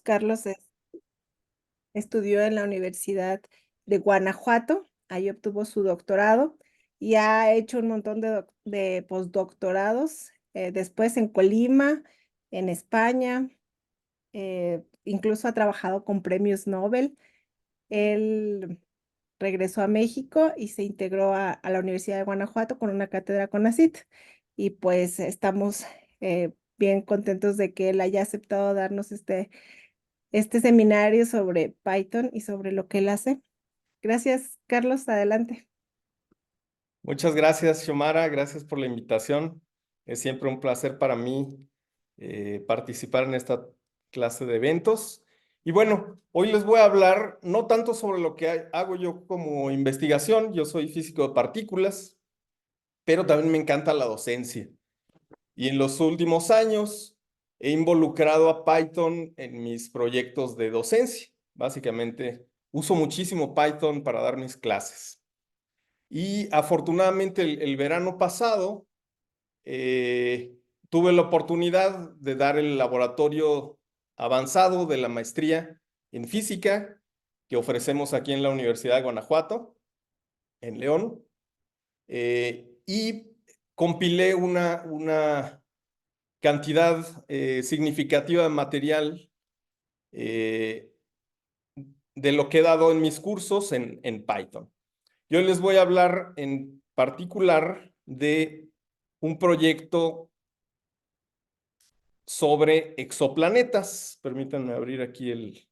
Carlos estudió en la Universidad de Guanajuato, ahí obtuvo su doctorado y ha hecho un montón de postdoctorados, después en Colima, en España, incluso ha trabajado con premios Nobel. Él regresó a México y se integró a la Universidad de Guanajuato con una cátedra CONACYT y pues estamos bien contentos de que él haya aceptado darnos este seminario sobre Python y sobre lo que él hace. Gracias, Carlos. Adelante. Muchas gracias, Xiomara. Gracias por la invitación. Es siempre un placer para mí participar en esta clase de eventos. Y bueno, hoy les voy a hablar no tanto sobre lo que hago yo como investigación. Yo soy físico de partículas, pero también me encanta la docencia. Y en los últimos años he involucrado a Python en mis proyectos de docencia. Básicamente, uso muchísimo Python para dar mis clases. Y afortunadamente el verano pasado tuve la oportunidad de dar el laboratorio avanzado de la maestría en física que ofrecemos aquí en la Universidad de Guanajuato, en León, y compilé una cantidad significativa de material de lo que he dado en mis cursos en Python. Yo les voy a hablar en particular de un proyecto sobre exoplanetas. Permítanme abrir aquí el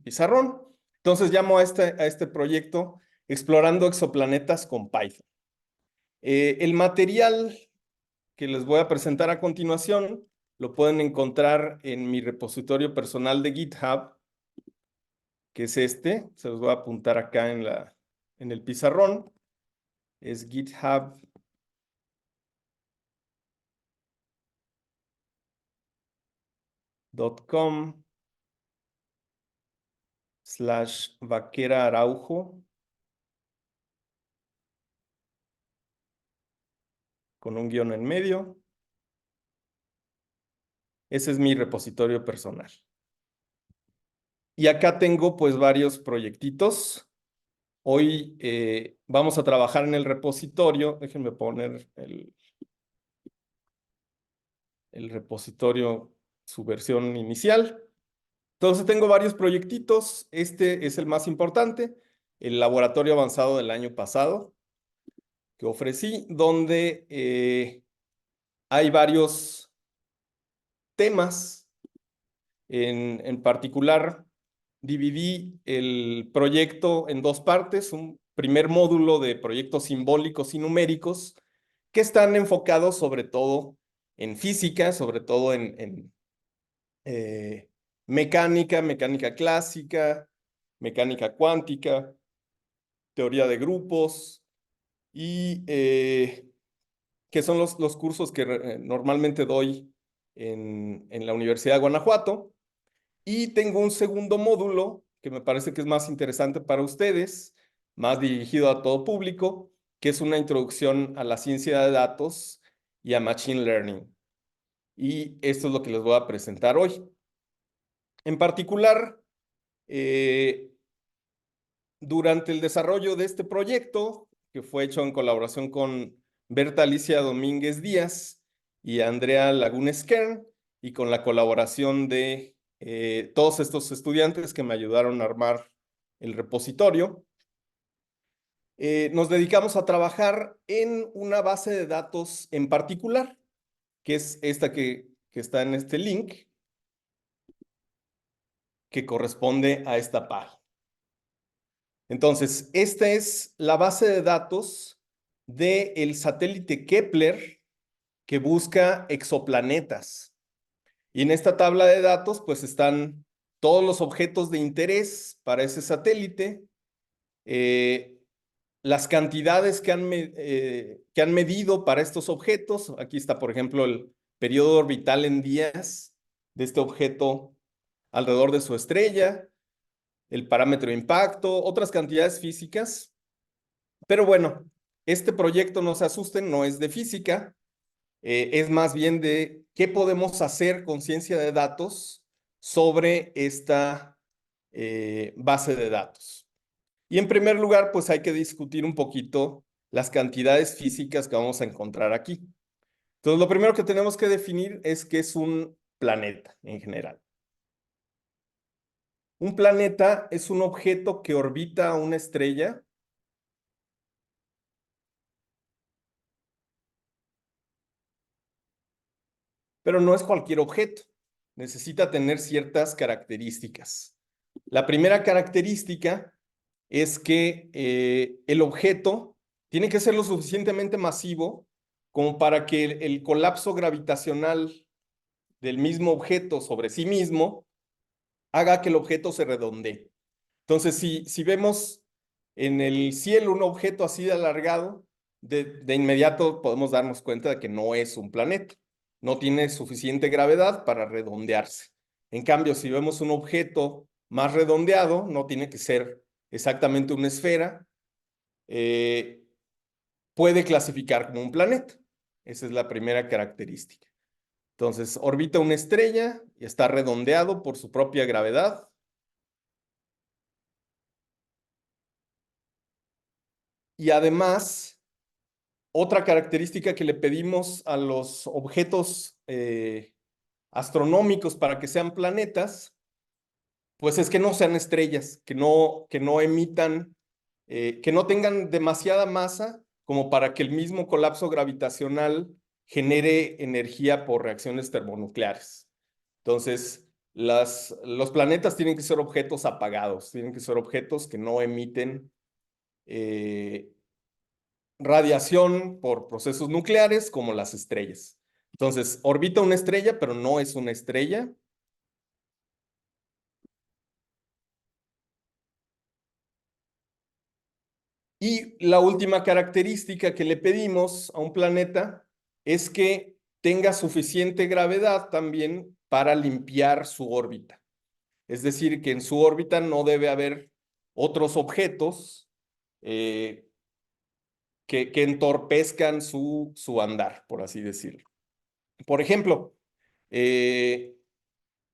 pizarrón. Entonces llamo a este proyecto Explorando exoplanetas con Python. El material que les voy a presentar a continuación lo pueden encontrar en mi repositorio personal de GitHub, que es este. Se los voy a apuntar acá en el pizarrón. Es github.com/Vaquera Araujo, con un guión en medio. Ese es mi repositorio personal. Y acá tengo pues varios proyectitos. Hoy vamos a trabajar en el repositorio. Déjenme poner el repositorio, su versión inicial. Entonces tengo varios proyectitos. Este es el más importante, el laboratorio avanzado del año pasado que ofrecí, donde hay varios temas. En particular, dividí el proyecto en dos partes, un primer módulo de proyectos simbólicos y numéricos que están enfocados sobre todo en física, sobre todo en mecánica clásica, mecánica cuántica, teoría de grupos y que son los cursos que normalmente doy en la Universidad de Guanajuato. Y tengo un segundo módulo que me parece que es más interesante para ustedes, más dirigido a todo público, que es una introducción a la ciencia de datos y a Machine Learning. Y esto es lo que les voy a presentar hoy. En particular, durante el desarrollo de este proyecto, que fue hecho en colaboración con Berta Alicia Domínguez Díaz y Andrea Lagunes Kern, y con la colaboración de todos estos estudiantes que me ayudaron a armar el repositorio, nos dedicamos a trabajar en una base de datos en particular, que es esta que está en este link, que corresponde a esta página. Entonces, esta es la base de datos del satélite Kepler que busca exoplanetas. Y en esta tabla de datos, pues están todos los objetos de interés para ese satélite, las cantidades que han medido para estos objetos. Aquí está, por ejemplo, el periodo orbital en días de este objeto alrededor de su estrella, el parámetro de impacto, otras cantidades físicas. Pero bueno, este proyecto, no se asusten, no es de física, es más bien de qué podemos hacer con ciencia de datos sobre esta base de datos. Y en primer lugar, pues hay que discutir un poquito las cantidades físicas que vamos a encontrar aquí. Entonces, lo primero que tenemos que definir es qué es un planeta en general. Un planeta es un objeto que orbita a una estrella pero no es cualquier objeto. Necesita tener ciertas características. La primera característica es que el objeto tiene que ser lo suficientemente masivo como para que el colapso gravitacional del mismo objeto sobre sí mismo haga que el objeto se redondee. Entonces, si vemos en el cielo un objeto así de alargado, de inmediato podemos darnos cuenta de que no es un planeta. No tiene suficiente gravedad para redondearse. En cambio, si vemos un objeto más redondeado, no tiene que ser exactamente una esfera, puede clasificar como un planeta. Esa es la primera característica. Entonces, orbita una estrella y está redondeado por su propia gravedad. Y además, otra característica que le pedimos a los objetos astronómicos para que sean planetas, pues es que no sean estrellas, que no emitan, que no tengan demasiada masa como para que el mismo colapso gravitacional genere energía por reacciones termonucleares. Entonces, los planetas tienen que ser objetos apagados, tienen que ser objetos que no emiten radiación por procesos nucleares como las estrellas. Entonces, orbita una estrella, pero no es una estrella. Y la última característica que le pedimos a un planeta es que tenga suficiente gravedad también para limpiar su órbita. Es decir, que en su órbita no debe haber otros objetos que entorpezcan su andar, por así decirlo. Por ejemplo,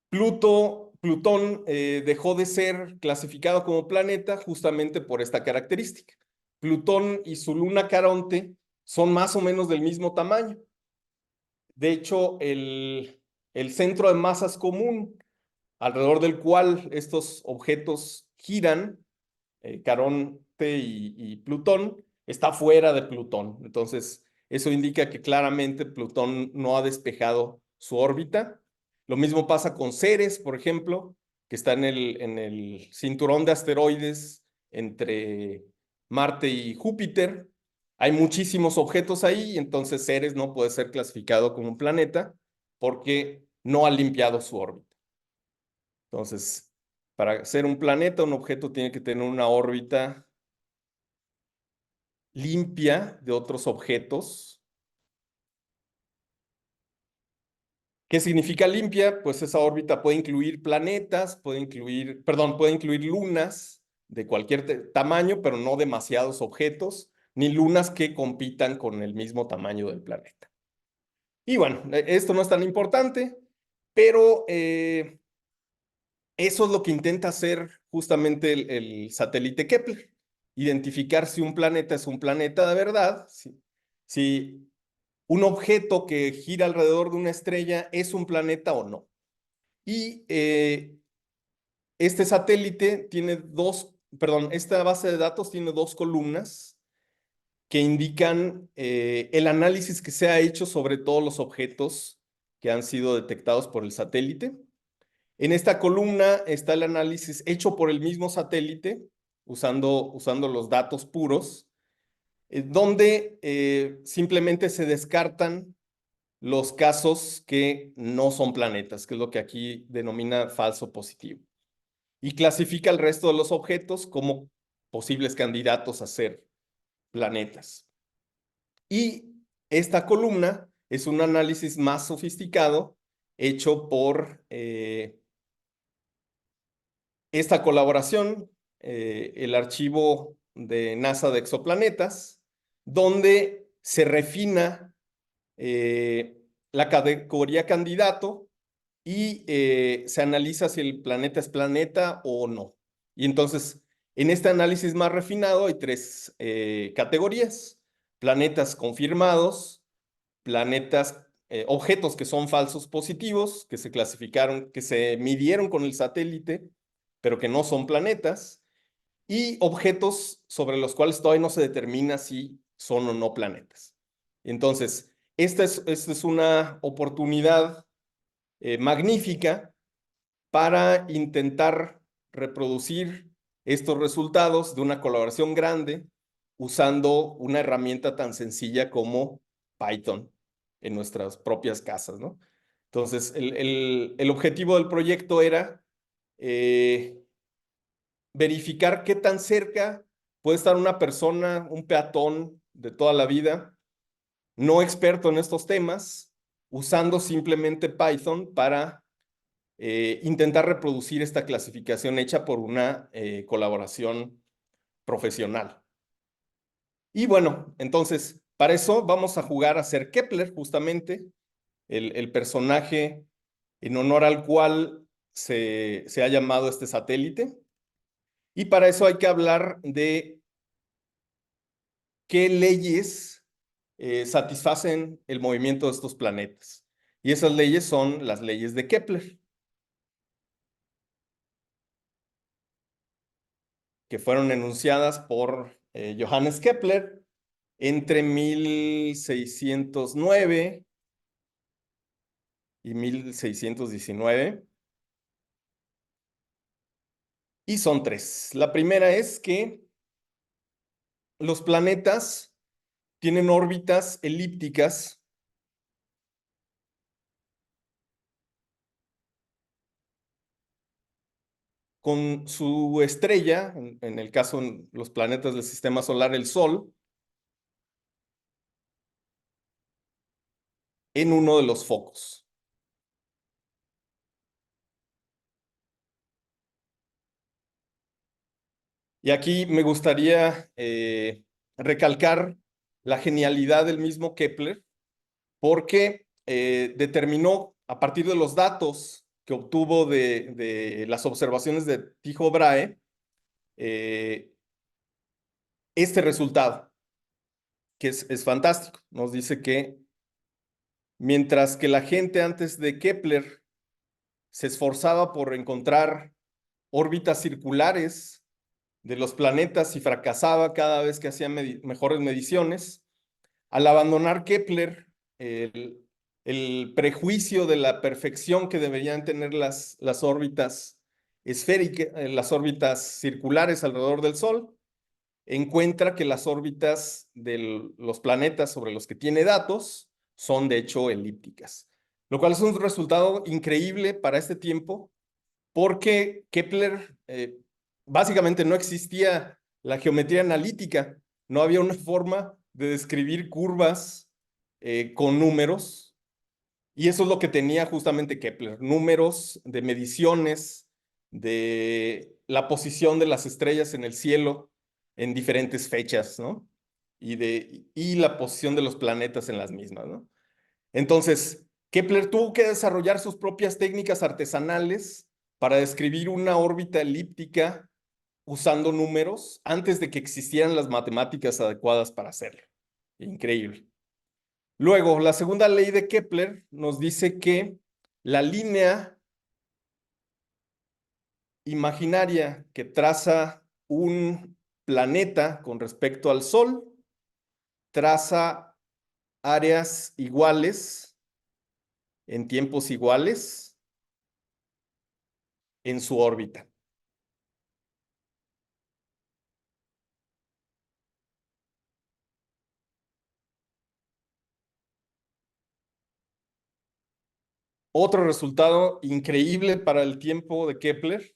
Plutón dejó de ser clasificado como planeta justamente por esta característica. Plutón y su luna Caronte son más o menos del mismo tamaño. De hecho, el centro de masas común alrededor del cual estos objetos giran, Caronte y Plutón, está fuera de Plutón. Entonces, eso indica que claramente Plutón no ha despejado su órbita. Lo mismo pasa con Ceres, por ejemplo, que está en el cinturón de asteroides entre Marte y Júpiter. Hay muchísimos objetos ahí, y entonces Ceres no puede ser clasificado como un planeta porque no ha limpiado su órbita. Entonces, para ser un planeta, un objeto tiene que tener una órbita limpia de otros objetos. ¿Qué significa limpia? Pues esa órbita puede incluir planetas, puede incluir lunas de cualquier tamaño, pero no demasiados objetos, ni lunas que compitan con el mismo tamaño del planeta. Y bueno, esto no es tan importante, pero eso es lo que intenta hacer justamente el satélite Kepler, identificar si un planeta es un planeta de verdad, si un objeto que gira alrededor de una estrella es un planeta o no. Y este satélite tiene esta base de datos tiene dos columnas que indican el análisis que se ha hecho sobre todos los objetos que han sido detectados por el satélite. En esta columna está el análisis hecho por el mismo satélite, usando los datos puros, donde simplemente se descartan los casos que no son planetas, que es lo que aquí denomina falso positivo. Y clasifica el resto de los objetos como posibles candidatos a ser planetas. Y esta columna es un análisis más sofisticado hecho por esta colaboración, el archivo de NASA de exoplanetas, donde se refina la categoría candidato y se analiza si el planeta es planeta o no. Y entonces, en este análisis más refinado hay tres categorías: planetas confirmados, planetas, objetos que son falsos positivos, que se clasificaron, que se midieron con el satélite, pero que no son planetas, y objetos sobre los cuales todavía no se determina si son o no planetas. Entonces, esta es una oportunidad magnífica para intentar reproducir estos resultados de una colaboración grande usando una herramienta tan sencilla como Python en nuestras propias casas, ¿no? Entonces, el objetivo del proyecto era verificar qué tan cerca puede estar una persona, un peatón de toda la vida, no experto en estos temas, usando simplemente Python para intentar reproducir esta clasificación hecha por una colaboración profesional. Y bueno, entonces, para eso vamos a jugar a ser Kepler, justamente, el personaje en honor al cual se ha llamado este satélite. Y para eso hay que hablar de qué leyes satisfacen el movimiento de estos planetas. Y esas leyes son las leyes de Kepler, que fueron enunciadas por Johannes Kepler entre 1609 y 1619. Y son tres. La primera es que los planetas tienen órbitas elípticas con su estrella, en el caso de los planetas del sistema solar, el Sol, en uno de los focos. Y aquí me gustaría recalcar la genialidad del mismo Kepler, porque determinó a partir de los datos que obtuvo de las observaciones de Tycho Brahe este resultado, que es fantástico. Nos dice que mientras que la gente antes de Kepler se esforzaba por encontrar órbitas circulares de los planetas y fracasaba cada vez que hacía mejores mediciones, al abandonar Kepler el prejuicio de la perfección que deberían tener las órbitas esféricas, las órbitas circulares alrededor del Sol, encuentra que las órbitas de los planetas sobre los que tiene datos son de hecho elípticas, lo cual es un resultado increíble para este tiempo, porque Kepler básicamente no existía la geometría analítica, no había una forma de describir curvas con números, y eso es lo que tenía justamente Kepler: números de mediciones de la posición de las estrellas en el cielo en diferentes fechas, ¿no? Y la posición de los planetas en las mismas, ¿no? Entonces, Kepler tuvo que desarrollar sus propias técnicas artesanales para describir una órbita elíptica usando números antes de que existieran las matemáticas adecuadas para hacerlo. Increíble. Luego, la segunda ley de Kepler nos dice que la línea imaginaria que traza un planeta con respecto al Sol traza áreas iguales en tiempos iguales en su órbita. Otro resultado increíble para el tiempo de Kepler,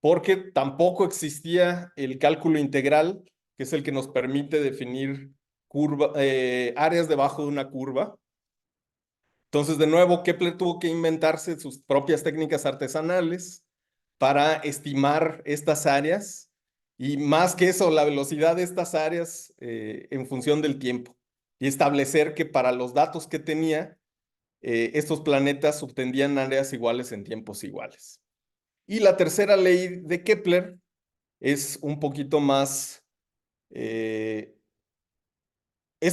porque tampoco existía el cálculo integral, que es el que nos permite definir áreas debajo de una curva. Entonces, de nuevo, Kepler tuvo que inventarse sus propias técnicas artesanales para estimar estas áreas, y más que eso, la velocidad de estas áreas en función del tiempo, y establecer que para los datos que tenía, estos planetas subtendían áreas iguales en tiempos iguales. Y la tercera ley de Kepler es un poquito más, es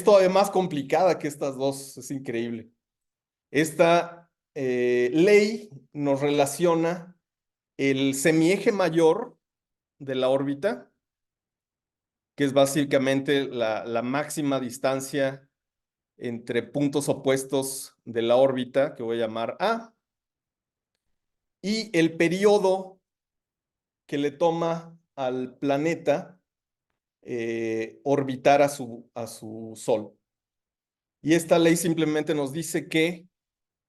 todavía más complicada que estas dos, es increíble. Esta ley nos relaciona el semieje mayor de la órbita, que es básicamente la máxima distancia entre puntos opuestos de la órbita, que voy a llamar A, y el periodo que le toma al planeta orbitar a su Sol. Y esta ley simplemente nos dice que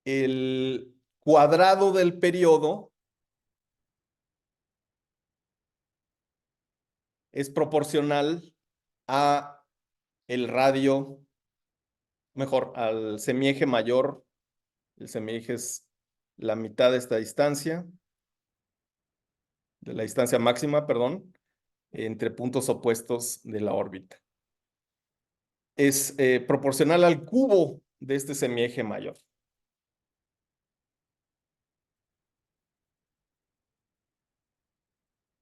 el cuadrado del periodo es proporcional a el radio, mejor, al semieje mayor. El semieje es la mitad de esta distancia, de la distancia máxima, perdón, entre puntos opuestos de la órbita. Es proporcional al cubo de este semieje mayor.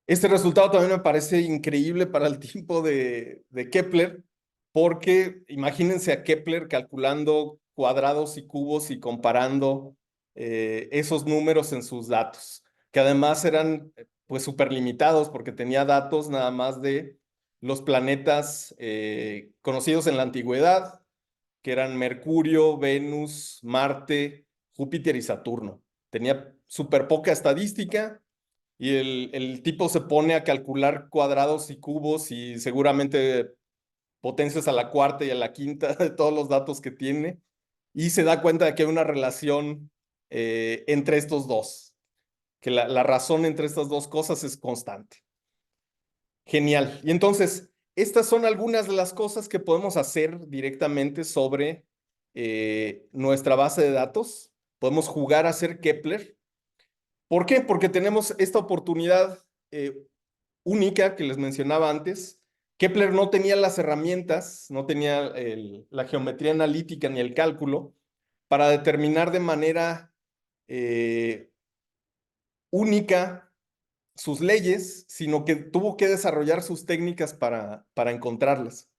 Este resultado también me parece increíble para el tiempo de Kepler, porque imagínense a Kepler calculando cuadrados y cubos y comparando esos números en sus datos, que además eran pues súper limitados porque tenía datos nada más de los planetas conocidos en la antigüedad, que eran Mercurio, Venus, Marte, Júpiter y Saturno. Tenía súper poca estadística y el tipo se pone a calcular cuadrados y cubos y seguramente potencias a la cuarta y a la quinta de todos los datos que tiene y se da cuenta de que hay una relación entre estos dos, que la razón entre estas dos cosas es constante. Genial. Y entonces, estas son algunas de las cosas que podemos hacer directamente sobre nuestra base de datos. Podemos jugar a hacer Kepler. ¿Por qué? Porque tenemos esta oportunidad única que les mencionaba antes. Kepler no tenía las herramientas, no tenía la geometría analítica ni el cálculo para determinar de manera única sus leyes, sino que tuvo que desarrollar sus técnicas para encontrarlas.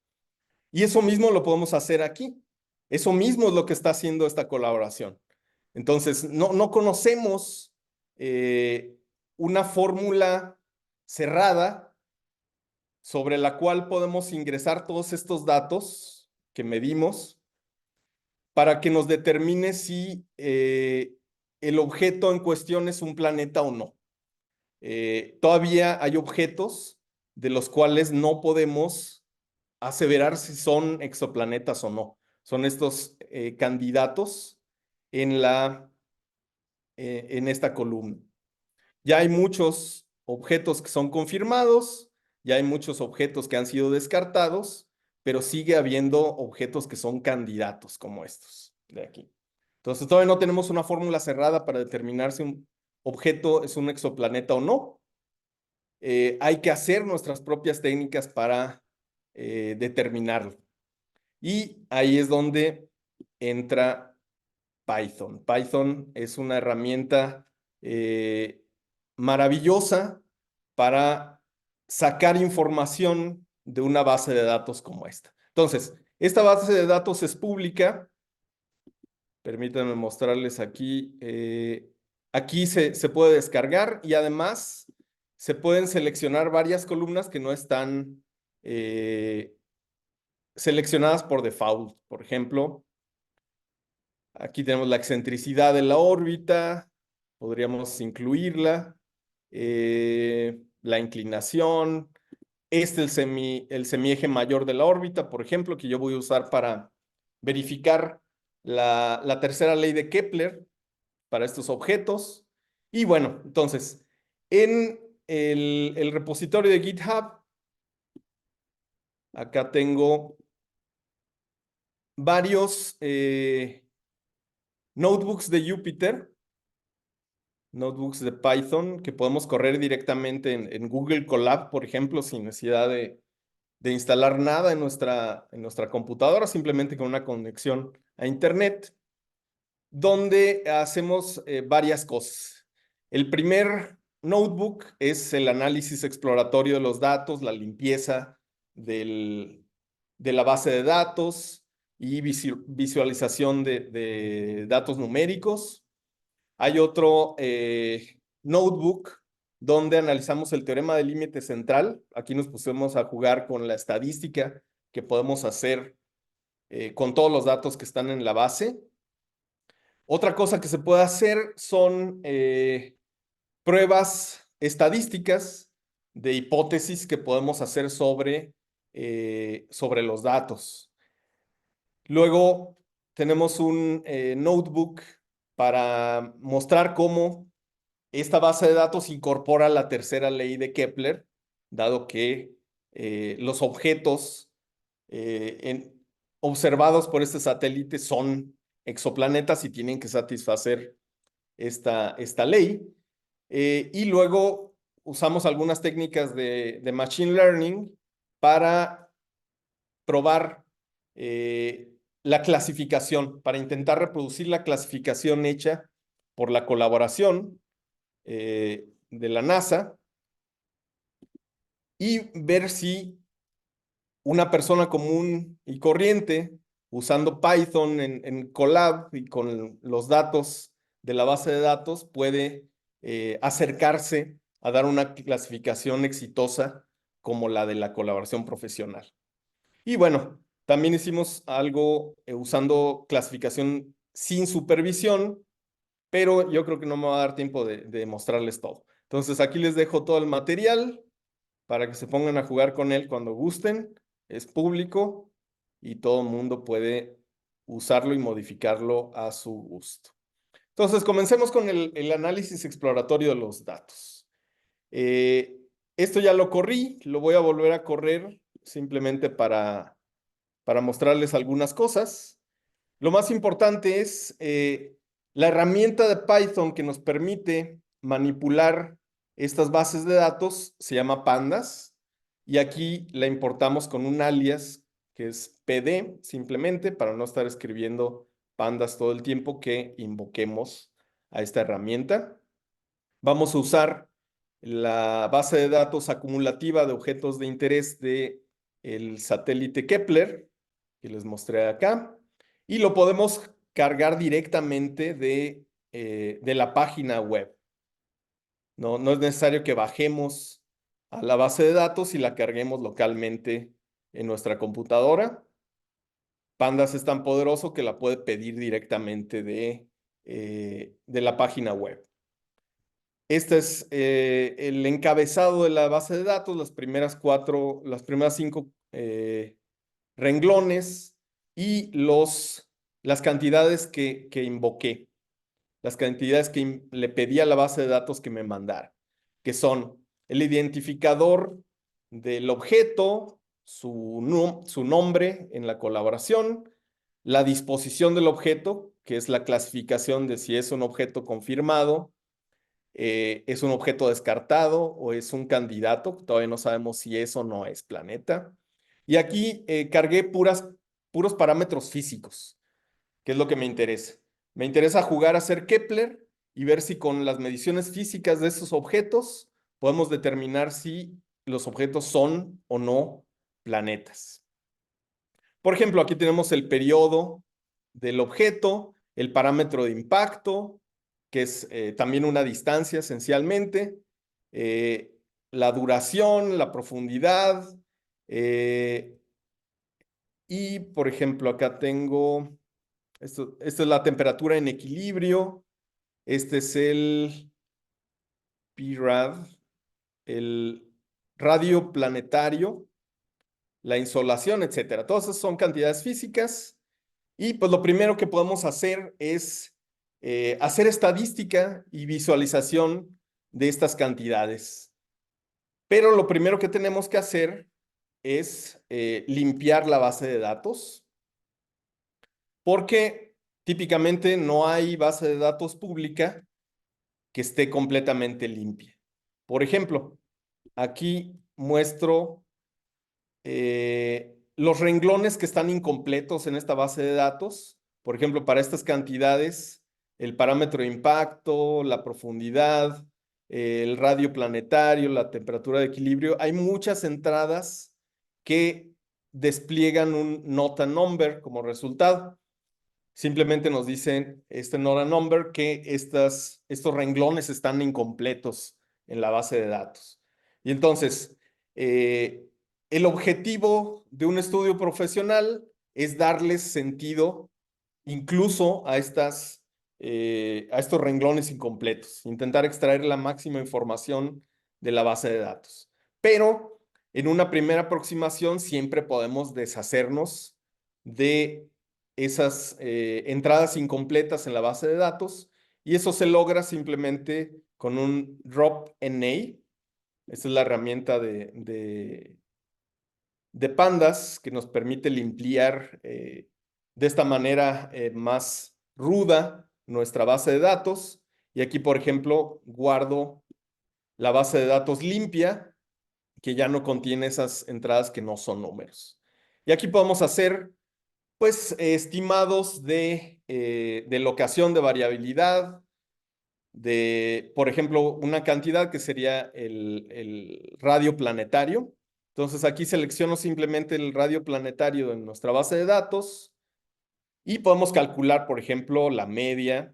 Y eso mismo lo podemos hacer aquí. Eso mismo es lo que está haciendo esta colaboración. Entonces, no conocemos una fórmula cerrada sobre la cual podemos ingresar todos estos datos que medimos para que nos determine si el objeto en cuestión es un planeta o no. Todavía hay objetos de los cuales no podemos aseverar si son exoplanetas o no. Son estos candidatos en esta columna. Ya hay muchos objetos que son confirmados, ya hay muchos objetos que han sido descartados, pero sigue habiendo objetos que son candidatos como estos de aquí. Entonces todavía no tenemos una fórmula cerrada para determinar si un objeto es un exoplaneta o no. Hay que hacer nuestras propias técnicas para determinarlo. Y ahí es donde entra Python. Python es una herramienta maravillosa para sacar información de una base de datos como esta. Entonces, esta base de datos es pública. Permítanme mostrarles aquí. Aquí se puede descargar y además se pueden seleccionar varias columnas que no están seleccionadas por default. Por ejemplo, aquí tenemos la excentricidad de la órbita, podríamos incluirla, la inclinación, el semieje mayor de la órbita, por ejemplo, que yo voy a usar para verificar la tercera ley de Kepler para estos objetos. Y bueno, entonces, en el repositorio de GitHub, acá tengo varios notebooks de Jupyter, notebooks de Python que podemos correr directamente en Google Colab, por ejemplo, sin necesidad de instalar nada en nuestra computadora, simplemente con una conexión a Internet. donde hacemos varias cosas. El primer notebook es el análisis exploratorio de los datos, la limpieza de la base de datos y visualización de datos numéricos. Hay otro notebook donde analizamos el teorema del límite central. Aquí nos pusimos a jugar con la estadística que podemos hacer con todos los datos que están en la base. Otra cosa que se puede hacer son pruebas estadísticas de hipótesis que podemos hacer sobre los datos. Luego tenemos un notebook para mostrar cómo esta base de datos incorpora la tercera ley de Kepler, dado que los objetos observados por este satélite son exoplanetas y tienen que satisfacer esta ley. Y luego usamos algunas técnicas de Machine Learning para probar la clasificación, para intentar reproducir la clasificación hecha por la colaboración de la NASA y ver si una persona común y corriente, usando Python en Colab y con los datos de la base de datos, puede acercarse a dar una clasificación exitosa como la de la colaboración profesional. Y bueno, también hicimos algo usando clasificación sin supervisión, pero yo creo que no me va a dar tiempo de mostrarles todo. Entonces aquí les dejo todo el material para que se pongan a jugar con él cuando gusten. Es público y todo el mundo puede usarlo y modificarlo a su gusto. Entonces, comencemos con el análisis exploratorio de los datos. Esto ya lo corrí, lo voy a volver a correr simplemente para mostrarles algunas cosas. Lo más importante es la herramienta de Python que nos permite manipular estas bases de datos, se llama Pandas, y aquí la importamos con un alias que es PD, simplemente, para no estar escribiendo Pandas todo el tiempo que invoquemos a esta herramienta. Vamos a usar la base de datos acumulativa de objetos de interés del satélite Kepler, que les mostré acá, y lo podemos cargar directamente de la página web. No es necesario que bajemos a la base de datos y la carguemos localmente en nuestra computadora. Pandas es tan poderoso que la puede pedir directamente de la página web. Este es el encabezado de la base de datos, las primeras 5 renglones y las cantidades que invoqué, las cantidades que le pedí a la base de datos que me mandara, que son el identificador del objeto, su nombre en la colaboración, la disposición del objeto, que es la clasificación de si es un objeto confirmado, es un objeto descartado o es un candidato, todavía no sabemos si es o no es planeta. Y aquí cargué puros parámetros físicos, que es lo que me interesa. Me interesa jugar a hacer Kepler y ver si con las mediciones físicas de esos objetos podemos determinar si los objetos son o no planetas. Por ejemplo, aquí tenemos el periodo del objeto, el parámetro de impacto, que es también una distancia esencialmente, eh, la duración, la profundidad, y por ejemplo, acá tengo, esta es la temperatura en equilibrio, este es el PRAD, el radio planetario, la insolación, etcétera. Todas esas son cantidades físicas. Y pues lo primero que podemos hacer es hacer estadística y visualización de estas cantidades. Pero lo primero que tenemos que hacer es limpiar la base de datos, porque típicamente no hay base de datos pública que esté completamente limpia. Por ejemplo, aquí muestro los renglones que están incompletos en esta base de datos. Por ejemplo, para estas cantidades el parámetro de impacto, la profundidad, el radio planetario, la temperatura de equilibrio. Hay muchas entradas que despliegan un not a number como resultado. Simplemente nos dicen este not a number que estos renglones están incompletos en la base de datos. Y entonces, el objetivo de un estudio profesional es darles sentido incluso a estos renglones incompletos, intentar extraer la máxima información de la base de datos. Pero en una primera aproximación siempre podemos deshacernos de esas entradas incompletas en la base de datos y eso se logra simplemente con un drop NA. Esta es la herramienta de Pandas que nos permite limpiar de esta manera más ruda nuestra base de datos. Y aquí, por ejemplo, guardo la base de datos limpia, que ya no contiene esas entradas que no son números. Y aquí podemos hacer, pues, estimados de locación de variabilidad, por ejemplo, una cantidad que sería el radio planetario. Entonces aquí selecciono simplemente el radio planetario en nuestra base de datos y podemos calcular, por ejemplo, la media,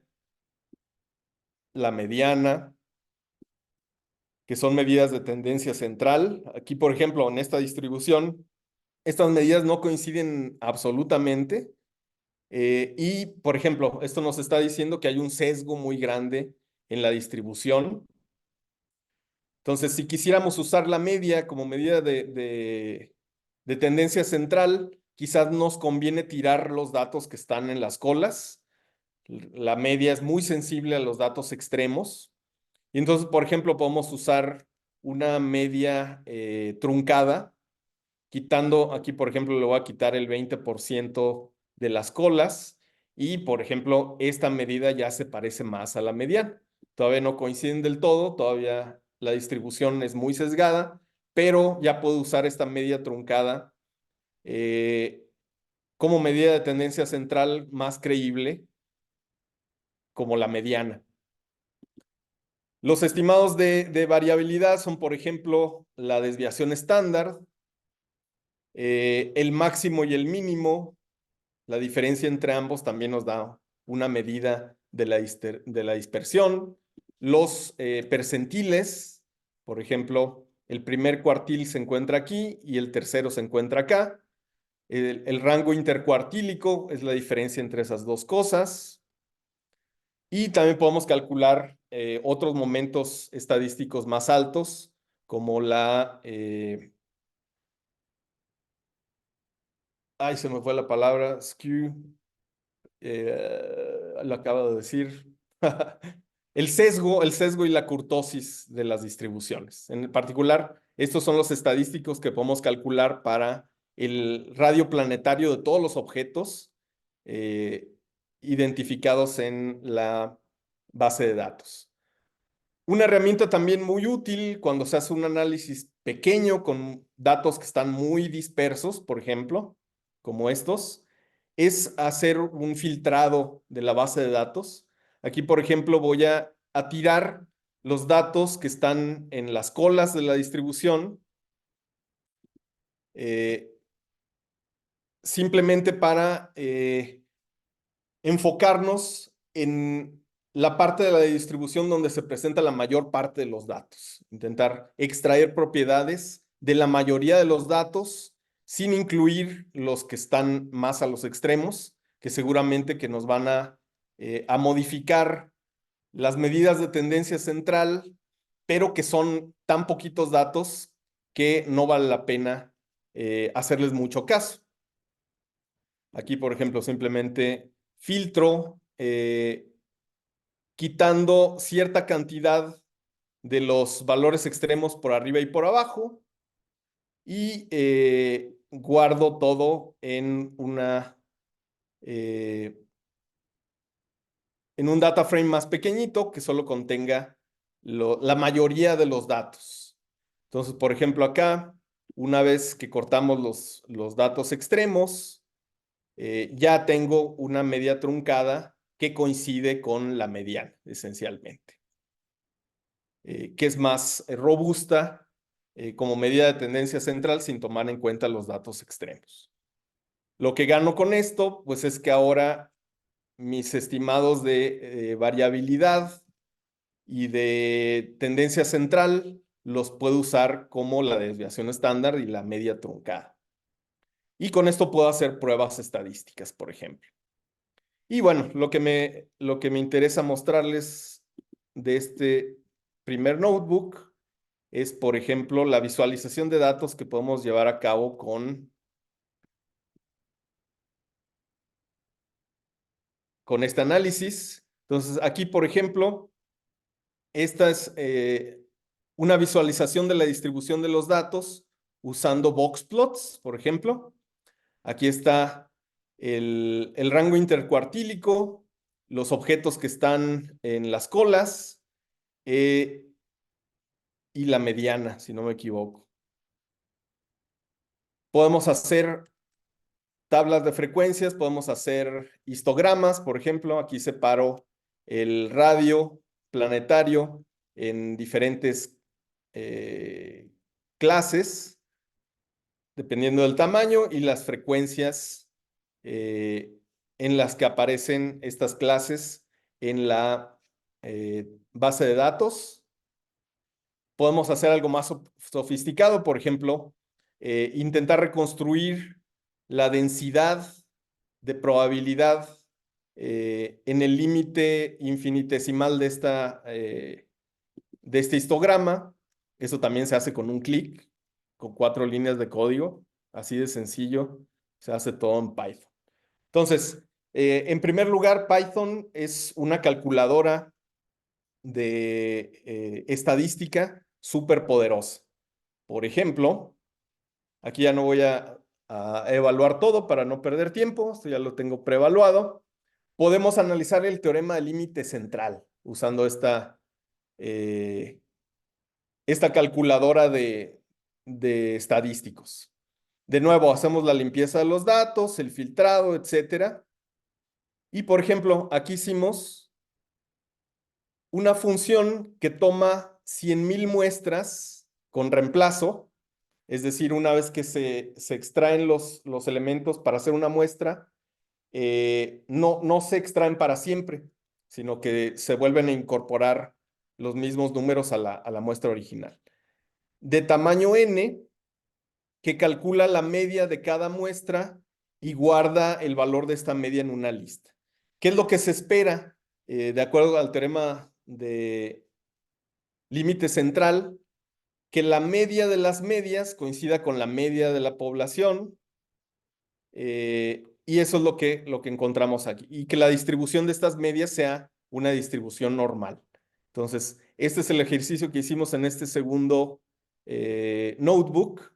la mediana, que son medidas de tendencia central. Aquí, por ejemplo, en esta distribución, estas medidas no coinciden absolutamente. Y, por ejemplo, esto nos está diciendo que hay un sesgo muy grande en la distribución. Entonces, si quisiéramos usar la media como medida de tendencia central, quizás nos conviene tirar los datos que están en las colas. La media es muy sensible a los datos extremos. Y entonces, por ejemplo, podemos usar una media truncada, quitando, aquí, por ejemplo, le voy a quitar el 20% de las colas. Y, por ejemplo, esta medida ya se parece más a la mediana. Todavía no coinciden del todo, todavía la distribución es muy sesgada, pero ya puedo usar esta media truncada como medida de tendencia central más creíble, como la mediana. Los estimados de variabilidad son, por ejemplo, la desviación estándar, el máximo y el mínimo. La diferencia entre ambos también nos da una medida de la dispersión. Los percentiles, por ejemplo, el primer cuartil se encuentra aquí y el tercero se encuentra acá. El rango intercuartílico es la diferencia entre esas dos cosas. Y también podemos calcular otros momentos estadísticos más altos, como ay, se me fue la palabra, skew, lo acabo de decir. El sesgo y la kurtosis de las distribuciones. En particular, estos son los estadísticos que podemos calcular para el radio planetario de todos los objetos identificados en la base de datos. Una herramienta también muy útil cuando se hace un análisis pequeño con datos que están muy dispersos, por ejemplo, como estos, es hacer un filtrado de la base de datos. Aquí, por ejemplo, voy a tirar los datos que están en las colas de la distribución, eh, simplemente para enfocarnos en la parte de la distribución donde se presenta la mayor parte de los datos. Intentar extraer propiedades de la mayoría de los datos sin incluir los que están más a los extremos, que seguramente que nos van a modificar las medidas de tendencia central, pero que son tan poquitos datos que no vale la pena hacerles mucho caso. Aquí, por ejemplo, simplemente filtro quitando cierta cantidad de los valores extremos por arriba y por abajo y guardo todo en un data frame más pequeñito que solo contenga la mayoría de los datos. Entonces, por ejemplo, acá, una vez que cortamos los datos extremos, ya tengo una media truncada que coincide con la mediana, esencialmente, que es más robusta como medida de tendencia central sin tomar en cuenta los datos extremos. Lo que gano con esto, pues es que ahora mis estimados de variabilidad y de tendencia central los puedo usar como la desviación estándar y la media truncada. Y con esto puedo hacer pruebas estadísticas, por ejemplo. Y bueno, lo que me interesa mostrarles de este primer notebook es, por ejemplo, la visualización de datos que podemos llevar a cabo con este análisis. Entonces, aquí, por ejemplo, esta es una visualización de la distribución de los datos usando box plots, por ejemplo. Aquí está el rango intercuartílico, los objetos que están en las colas y la mediana, si no me equivoco. Podemos hacer tablas de frecuencias, podemos hacer histogramas, por ejemplo. Aquí separo el radio planetario en diferentes clases, dependiendo del tamaño y las frecuencias en las que aparecen estas clases en la base de datos. Podemos hacer algo más sofisticado, por ejemplo, intentar reconstruir la densidad de probabilidad en el límite infinitesimal de este histograma. Eso también se hace con un clic, con 4 líneas de código, así de sencillo, se hace todo en Python. Entonces, en primer lugar, Python es una calculadora de estadística súper poderosa. Por ejemplo, aquí ya no voy a evaluar todo para no perder tiempo, esto ya lo tengo preevaluado. Podemos analizar el teorema del límite central usando esta calculadora de estadísticos. De nuevo, hacemos la limpieza de los datos, el filtrado, etcétera. Y, por ejemplo, aquí hicimos una función que toma 100,000 muestras con reemplazo, es decir, una vez que se extraen los elementos para hacer una muestra, no se extraen para siempre, sino que se vuelven a incorporar los mismos números a la muestra original. De tamaño n, que calcula la media de cada muestra y guarda el valor de esta media en una lista. ¿Qué es lo que se espera? De acuerdo al teorema de límite central, que la media de las medias coincida con la media de la población, y eso es lo que encontramos aquí, y que la distribución de estas medias sea una distribución normal. Entonces, este es el ejercicio que hicimos en este segundo notebook.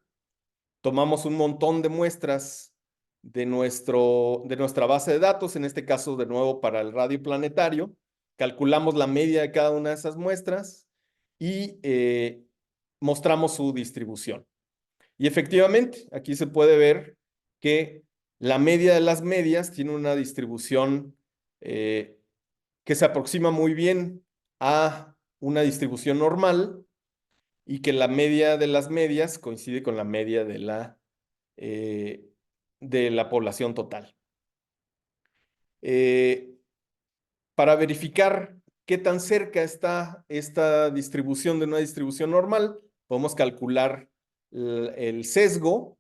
Tomamos un montón de muestras de nuestra base de datos, en este caso de nuevo para el radio planetario, calculamos la media de cada una de esas muestras y mostramos su distribución. Y efectivamente, aquí se puede ver que la media de las medias tiene una distribución que se aproxima muy bien a una distribución normal y que la media de las medias coincide con la media de la población total. Para verificar qué tan cerca está esta distribución de una distribución normal, podemos calcular el sesgo,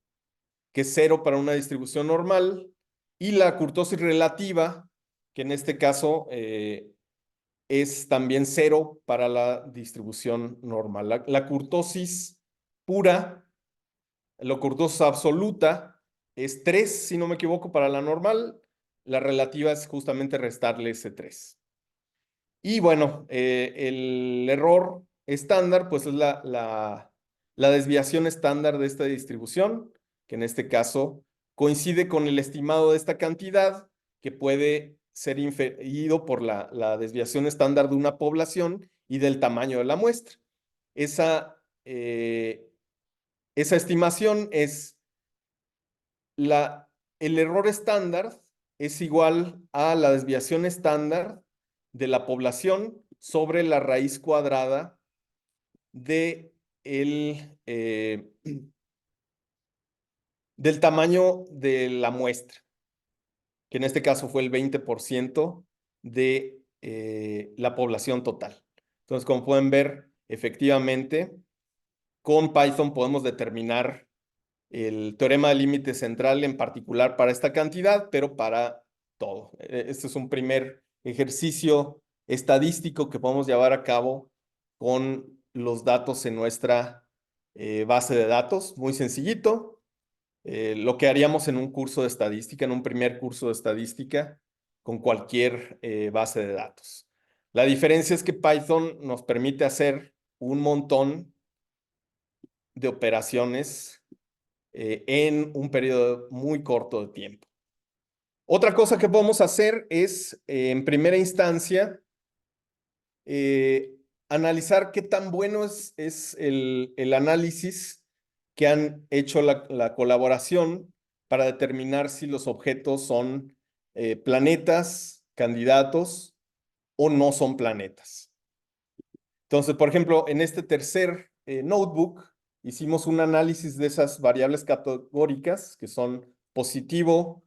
que es 0 para una distribución normal, y la kurtosis relativa, que en este caso es también 0 para la distribución normal. La kurtosis pura, la kurtosis absoluta, es 3, si no me equivoco, para la normal. La relativa es justamente restarle ese 3. Y bueno, el error estándar, pues es la desviación estándar de esta distribución, que en este caso coincide con el estimado de esta cantidad, que puede ser inferido por la desviación estándar de una población y del tamaño de la muestra. Esa estimación es el error estándar es igual a la desviación estándar de la población sobre la raíz cuadrada de del tamaño de la muestra, que en este caso fue el 20% de la población total. Entonces, como pueden ver, efectivamente, con Python podemos determinar el teorema del límite central en particular para esta cantidad, pero para todo. Este es un primer ejercicio estadístico que podemos llevar a cabo con los datos en nuestra base de datos. Muy sencillito. Lo que haríamos en un curso de estadística, en un primer curso de estadística, con cualquier base de datos. La diferencia es que Python nos permite hacer un montón de operaciones en un periodo muy corto de tiempo. Otra cosa que podemos hacer es, en primera instancia, analizar qué tan bueno es el análisis que han hecho la colaboración para determinar si los objetos son planetas, candidatos o no son planetas. Entonces, por ejemplo, en este tercer notebook hicimos un análisis de esas variables categóricas que son positivo,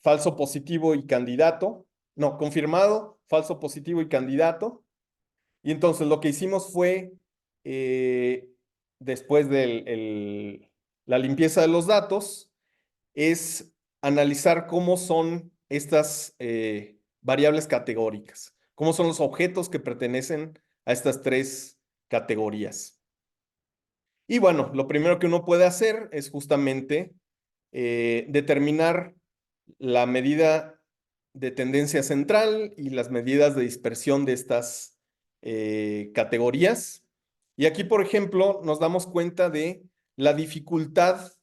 falso positivo y candidato. No, confirmado, falso positivo y candidato. Y entonces lo que hicimos fue, después de la limpieza de los datos, es analizar cómo son estas variables categóricas, cómo son los objetos que pertenecen a estas tres categorías. Y bueno, lo primero que uno puede hacer es justamente determinar la medida de tendencia central y las medidas de dispersión de estas categorías. Y aquí, por ejemplo, nos damos cuenta de la dificultad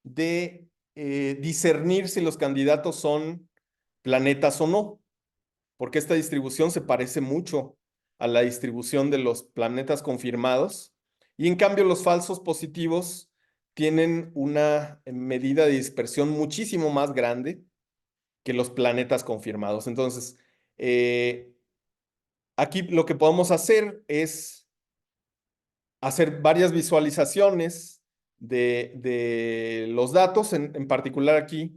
de discernir si los candidatos son planetas o no, porque esta distribución se parece mucho a la distribución de los planetas confirmados, y en cambio los falsos positivos tienen una medida de dispersión muchísimo más grande que los planetas confirmados. Entonces, aquí lo que podemos hacer es hacer varias visualizaciones de los datos. En particular aquí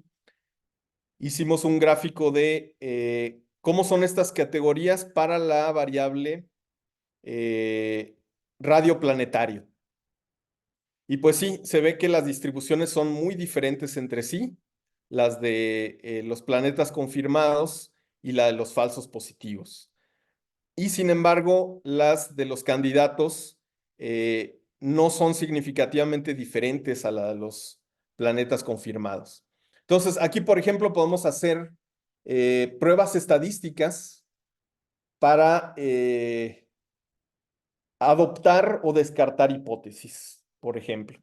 hicimos un gráfico de cómo son estas categorías para la variable radio planetario. Y pues sí, se ve que las distribuciones son muy diferentes entre sí, las de los planetas confirmados y la de los falsos positivos. Y sin embargo, las de los candidatos no son significativamente diferentes a la de los planetas confirmados. Entonces, aquí, por ejemplo, podemos hacer pruebas estadísticas para adoptar o descartar hipótesis, por ejemplo.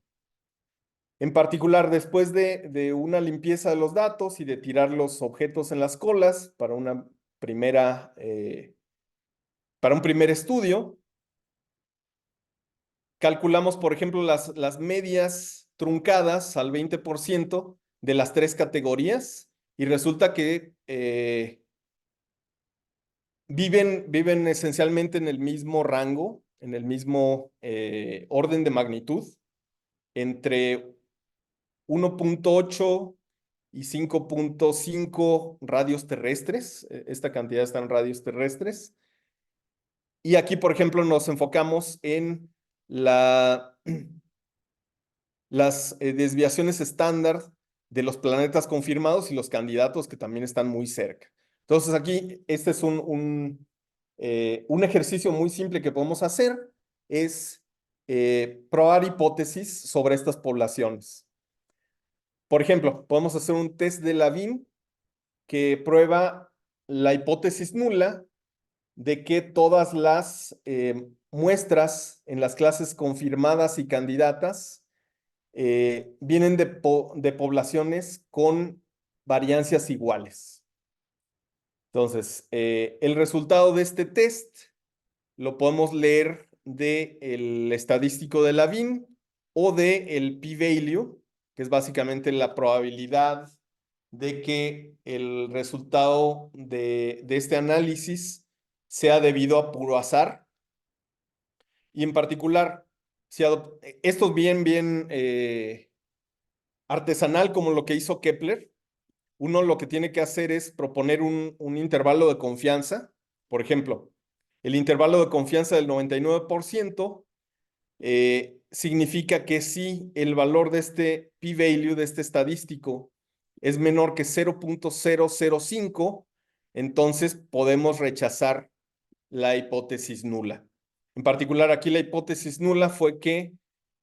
En particular, después de una limpieza de los datos y de tirar los objetos en las colas para para un primer estudio, calculamos, por ejemplo, las medias truncadas al 20% de las tres categorías y resulta que viven esencialmente en el mismo rango, en el mismo orden de magnitud, entre 1.8 y 5.5 radios terrestres. Esta cantidad está en radios terrestres. Y aquí, por ejemplo, nos enfocamos en las desviaciones estándar de los planetas confirmados y los candidatos que también están muy cerca. Entonces aquí, este es un ejercicio muy simple que podemos hacer, es probar hipótesis sobre estas poblaciones. Por ejemplo, podemos hacer un test de Lavín que prueba la hipótesis nula de que todas las muestras en las clases confirmadas y candidatas vienen de poblaciones con variancias iguales. Entonces, el resultado de este test lo podemos leer del estadístico de Lavín o del p-value, que es básicamente la probabilidad de que el resultado de este análisis sea debido a puro azar. Y en particular, si esto es bien artesanal como lo que hizo Kepler. Uno lo que tiene que hacer es proponer un intervalo de confianza. Por ejemplo, el intervalo de confianza del 99% significa que si el valor de este p-value, de este estadístico, es menor que 0.005, entonces podemos rechazar la hipótesis nula. En particular, aquí la hipótesis nula fue que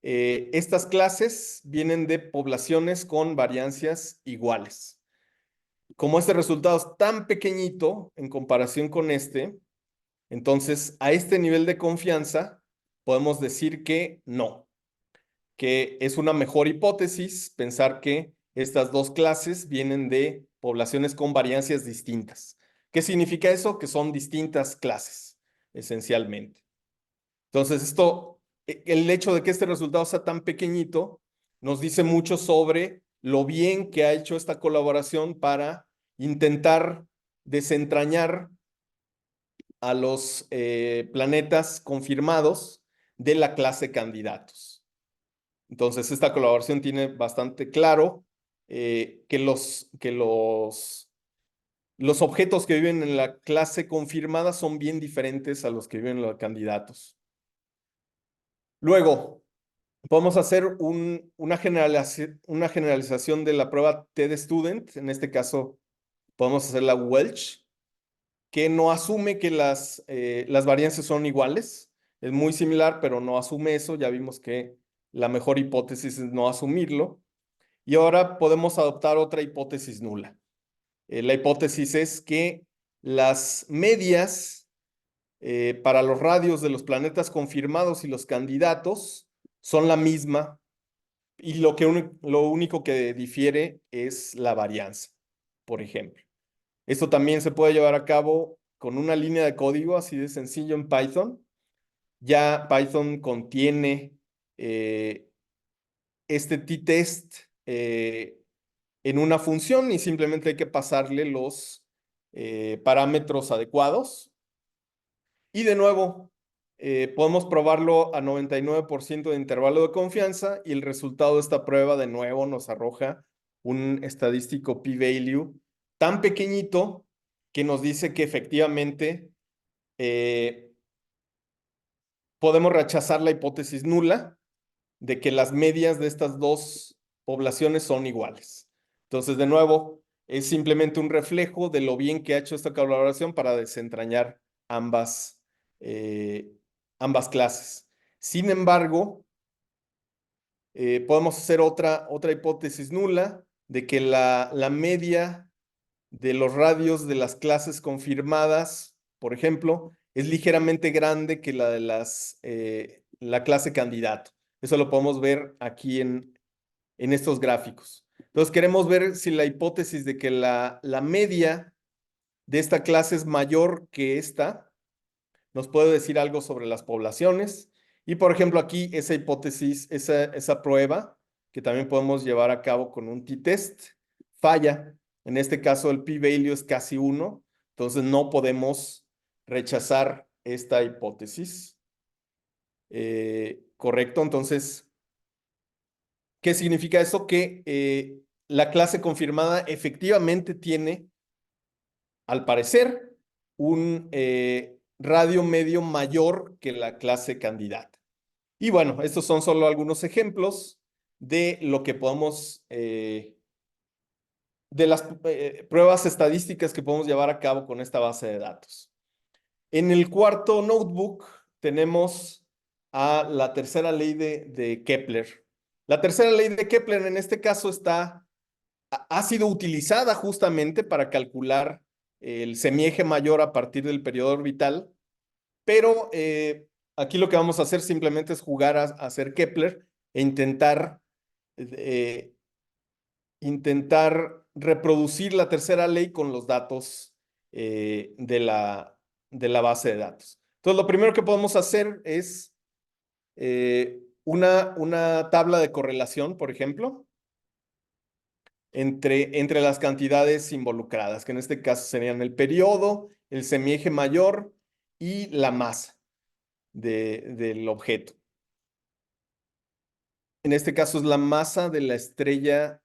estas clases vienen de poblaciones con variancias iguales. Como este resultado es tan pequeñito en comparación con este, entonces a este nivel de confianza podemos decir que no, que es una mejor hipótesis pensar que estas dos clases vienen de poblaciones con variancias distintas. ¿Qué significa eso? Que son distintas clases, esencialmente. Entonces, el hecho de que este resultado sea tan pequeñito, nos dice mucho sobre lo bien que ha hecho esta colaboración para intentar desentrañar a los planetas confirmados de la clase candidatos. Entonces, esta colaboración tiene bastante claro que los objetos que viven en la clase confirmada son bien diferentes a los que viven en los candidatos. Luego, podemos hacer una generalización de la prueba TED-Student. En este caso, podemos hacer la Welch, que no asume que las varianzas son iguales. Es muy similar, pero no asume eso. Ya vimos que la mejor hipótesis es no asumirlo. Y ahora podemos adoptar otra hipótesis nula. La hipótesis es que las medias para los radios de los planetas confirmados y los candidatos son la misma y lo único que difiere es la varianza, por ejemplo. Esto también se puede llevar a cabo con una línea de código así de sencillo en Python. Ya Python contiene este t-test en una función y simplemente hay que pasarle los parámetros adecuados. Y de nuevo, podemos probarlo a 99% de intervalo de confianza y el resultado de esta prueba de nuevo nos arroja un estadístico p-value tan pequeñito que nos dice que efectivamente podemos rechazar la hipótesis nula de que las medias de estas dos poblaciones son iguales. Entonces, de nuevo, es simplemente un reflejo de lo bien que ha hecho esta colaboración para desentrañar ambas, eh, ambas clases. Sin embargo, podemos hacer otra hipótesis nula de que la media de los radios de las clases confirmadas, por ejemplo, es ligeramente grande que la de la clase candidato. Eso lo podemos ver aquí en estos gráficos. Entonces queremos ver si la hipótesis de que la media de esta clase es mayor que esta nos puede decir algo sobre las poblaciones. Y por ejemplo aquí esa hipótesis, esa prueba que también podemos llevar a cabo con un t-test, falla. En este caso el p-value es casi 1, entonces no podemos rechazar esta hipótesis. Correcto, entonces, ¿qué significa eso? Que la clase confirmada efectivamente tiene, al parecer, un radio medio mayor que la clase candidata. Y bueno, estos son solo algunos ejemplos de lo que podemos, de las pruebas estadísticas que podemos llevar a cabo con esta base de datos. En el cuarto notebook tenemos a la tercera ley de Kepler. La tercera ley de Kepler en este caso ha sido utilizada justamente para calcular el semieje mayor a partir del periodo orbital, pero aquí lo que vamos a hacer simplemente es jugar a hacer Kepler e eh, intentar reproducir la tercera ley con los datos de la base de datos. Entonces, lo primero que podemos hacer es una tabla de correlación, por ejemplo. entre las cantidades involucradas, que en este caso serían el periodo, el semieje mayor y la masa del objeto. En este caso es la masa de la estrella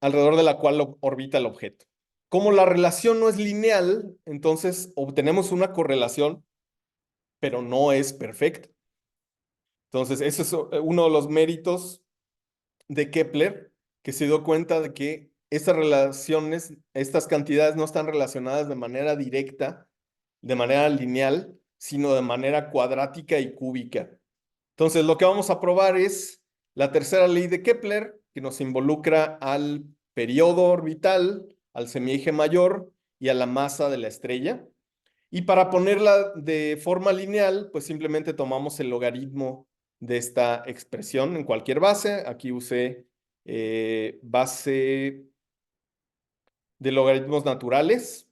alrededor de la cual orbita el objeto. Como la relación no es lineal, entonces obtenemos una correlación, pero no es perfecta. Entonces, ese es uno de los méritos de Kepler, que se dio cuenta de que estas relaciones, estas cantidades no están relacionadas de manera directa, de manera lineal, sino de manera cuadrática y cúbica. Entonces, lo que vamos a probar es la tercera ley de Kepler, que nos involucra al periodo orbital, al semieje mayor y a la masa de la estrella. Y para ponerla de forma lineal, pues simplemente tomamos el logaritmo de esta expresión en cualquier base. Aquí usé base de logaritmos naturales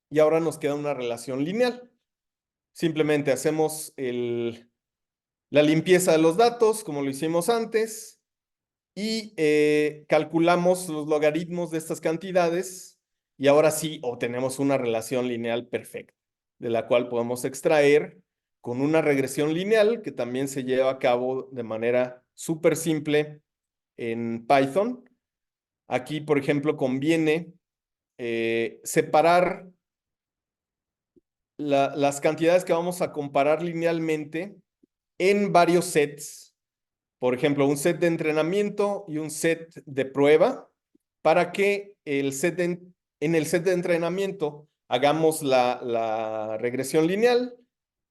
y ahora nos queda una relación lineal. Simplemente hacemos la limpieza de los datos como lo hicimos antes y calculamos los logaritmos de estas cantidades y ahora sí obtenemos una relación lineal perfecta, de la cual podemos extraer con una regresión lineal que también se lleva a cabo de manera súper simple en Python. Aquí, por ejemplo, conviene separar las cantidades que vamos a comparar linealmente en varios sets. Por ejemplo, un set de entrenamiento y un set de prueba para que en el set de entrenamiento hagamos la regresión lineal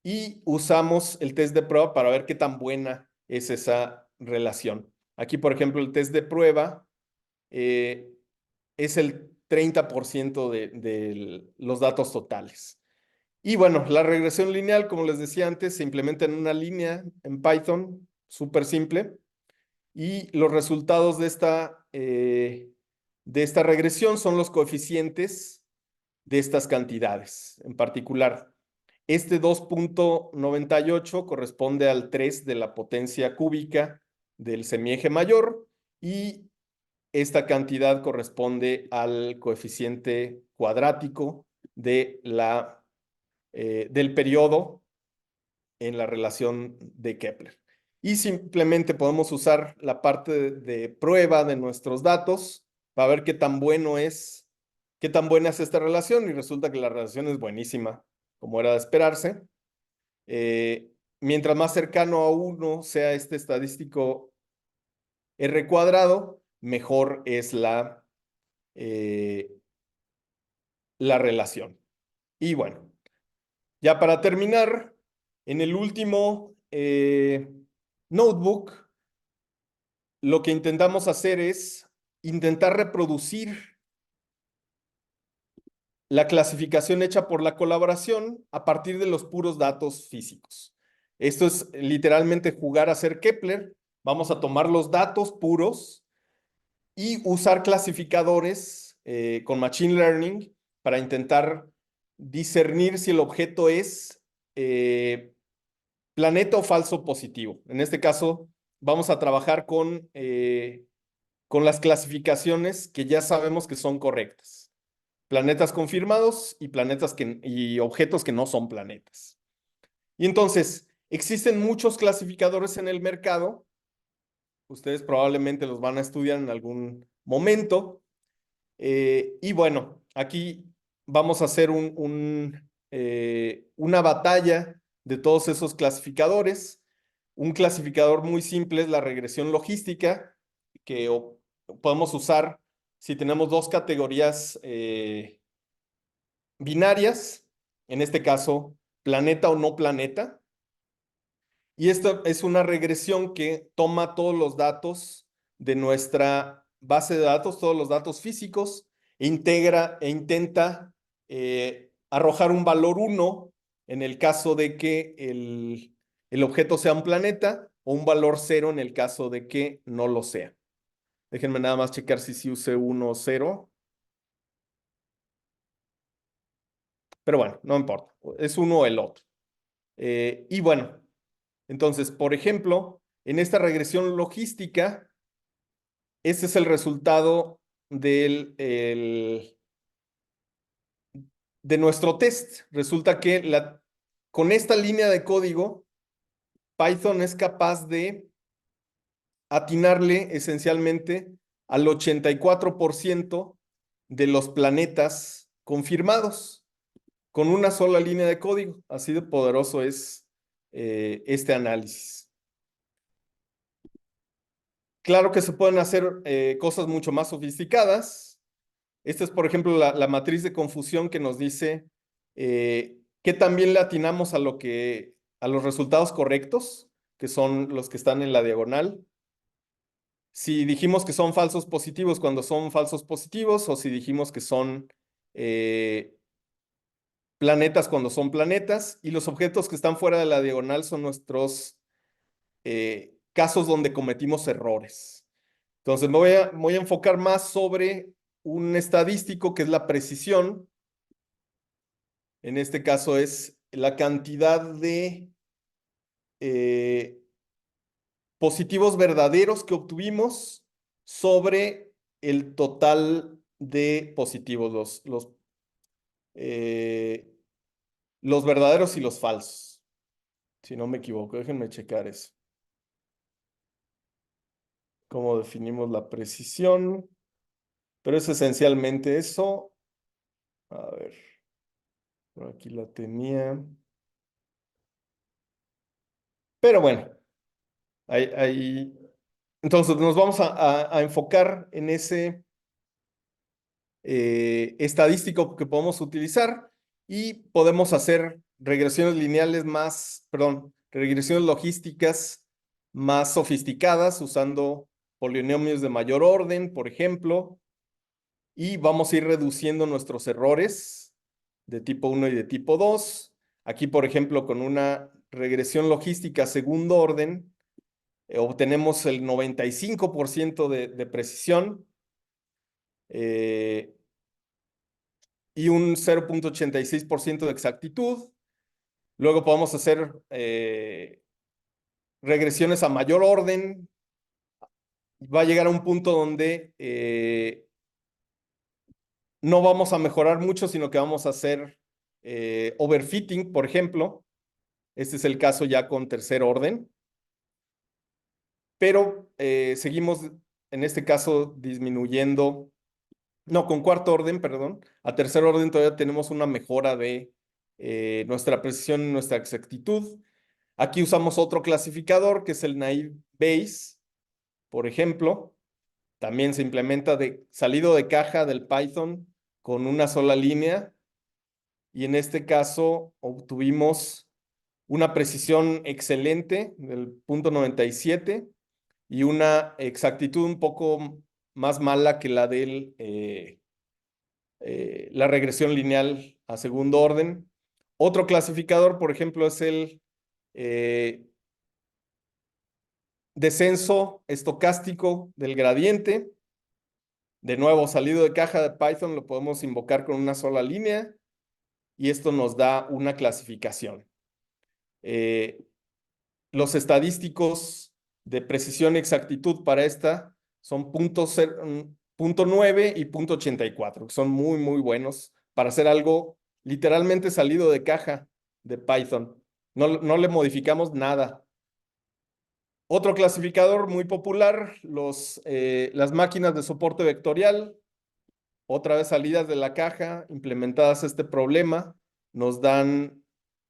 y usamos el test de prueba para ver qué tan buena es esa relación. Aquí, por ejemplo, el test de prueba es el 30% de los datos totales. Y bueno, la regresión lineal, como les decía antes, se implementa en una línea en Python, súper simple, y los resultados de esta regresión son los coeficientes de estas cantidades. En particular, este 2.98 corresponde al 3 de la potencia cúbica del semieje mayor y esta cantidad corresponde al coeficiente cuadrático del periodo en la relación de Kepler. Y simplemente podemos usar la parte de prueba de nuestros datos para ver qué tan buena es esta relación y resulta que la relación es buenísima, como era de esperarse. Mientras más cercano a 1 sea este estadístico R cuadrado, mejor es la relación. Y bueno, ya para terminar, en el último notebook, lo que intentamos hacer es intentar reproducir la clasificación hecha por la colaboración a partir de los puros datos físicos. Esto es literalmente jugar a ser Kepler. Vamos a tomar los datos puros y usar clasificadores con Machine Learning para intentar discernir si el objeto es planeta o falso positivo. En este caso, vamos a trabajar con las clasificaciones que ya sabemos que son correctas. Planetas confirmados y objetos que no son planetas. Y entonces, existen muchos clasificadores en el mercado. Ustedes probablemente los van a estudiar en algún momento. Y bueno, aquí vamos a hacer una batalla de todos esos clasificadores. Un clasificador muy simple es la regresión logística, que podemos usar si tenemos dos categorías binarias, en este caso, planeta o no planeta. Y esta es una regresión que toma todos los datos de nuestra base de datos, todos los datos físicos, integra e intenta arrojar un valor 1 en el caso de que el objeto sea un planeta o un valor 0 en el caso de que no lo sea. Déjenme nada más checar si sí use 1 o 0. Pero bueno, no importa. Es uno o el otro. Y bueno, entonces, por ejemplo, en esta regresión logística, este es el resultado de nuestro test. Resulta que con esta línea de código, Python es capaz de atinarle esencialmente al 84% de los planetas confirmados con una sola línea de código. Así de poderoso es este análisis. Claro que se pueden hacer cosas mucho más sofisticadas. Esta es, por ejemplo, la matriz de confusión que nos dice que también le atinamos a los resultados correctos, que son los que están en la diagonal. Si dijimos que son falsos positivos cuando son falsos positivos, o si dijimos que son planetas cuando son planetas, y los objetos que están fuera de la diagonal son nuestros casos donde cometimos errores. Entonces voy a enfocar más sobre un estadístico que es la precisión. En este caso es la cantidad de positivos verdaderos que obtuvimos sobre el total de positivos, los verdaderos y los falsos. Si no me equivoco, déjenme checar eso. ¿Cómo definimos la precisión? Pero es esencialmente eso. A ver, por aquí la tenía. Pero bueno, entonces nos vamos a enfocar en ese estadístico que podemos utilizar y podemos hacer regresiones lineales regresiones logísticas más sofisticadas usando polinomios de mayor orden, por ejemplo, y vamos a ir reduciendo nuestros errores de tipo 1 y de tipo 2. Aquí, por ejemplo, con una regresión logística segundo orden, obtenemos el 95% de precisión y un 0.86% de exactitud. Luego podemos hacer regresiones a mayor orden. Va a llegar a un punto donde no vamos a mejorar mucho, sino que vamos a hacer overfitting, por ejemplo. Este es el caso ya con tercer orden. Pero seguimos, en este caso, disminuyendo. No, con cuarto orden, perdón. A tercer orden todavía tenemos una mejora de nuestra precisión y nuestra exactitud. Aquí usamos otro clasificador que es el naive Bayes, por ejemplo. También se implementa salido de caja del Python con una sola línea. Y en este caso obtuvimos una precisión excelente del 0.97 y una exactitud un poco más mala que la de la regresión lineal a segundo orden. Otro clasificador, por ejemplo, es el descenso estocástico del gradiente. De nuevo, salido de caja de Python, lo podemos invocar con una sola línea y esto nos da una clasificación. Los estadísticos de precisión y exactitud para esta son 0.9 y 0.84, que son muy, muy buenos para hacer algo literalmente salido de caja de Python. No le modificamos nada. Otro clasificador muy popular, las máquinas de soporte vectorial, otra vez salidas de la caja, implementadas a este problema, nos dan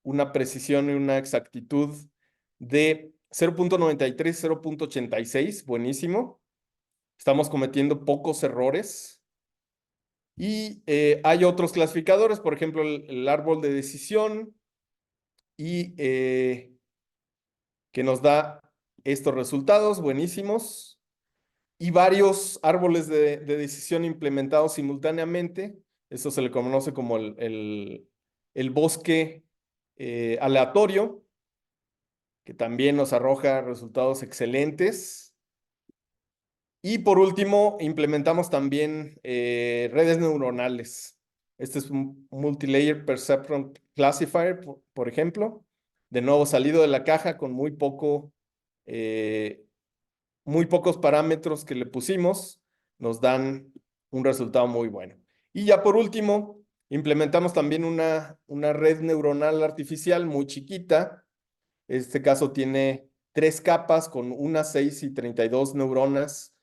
una precisión y una exactitud de 0.93, 0.86, buenísimo. Estamos cometiendo pocos errores. Y hay otros clasificadores, por ejemplo, el árbol de decisión, y que nos da estos resultados buenísimos. Y varios árboles de decisión implementados simultáneamente. Eso se le conoce como el bosque aleatorio, que también nos arroja resultados excelentes. Y por último, implementamos también redes neuronales. Este es un Multilayer Perceptron Classifier, por ejemplo. De nuevo, salido de la caja con muy poco muy pocos parámetros que le pusimos nos dan un resultado muy bueno. Y ya por último, implementamos también una red neuronal artificial muy chiquita. Este caso tiene 3 capas con 1, 6 y 32 neuronas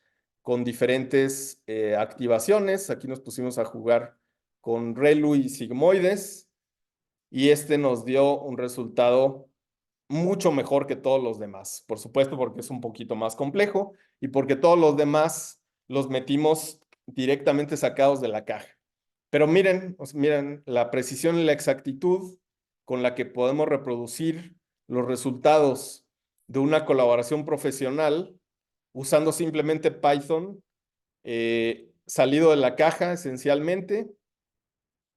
con diferentes activaciones. Aquí nos pusimos a jugar con ReLU y sigmoides y este nos dio un resultado mucho mejor que todos los demás. Por supuesto, porque es un poquito más complejo y porque todos los demás los metimos directamente sacados de la caja. Pero miren, miren la precisión y la exactitud con la que podemos reproducir los resultados de una colaboración profesional usando simplemente Python salido de la caja esencialmente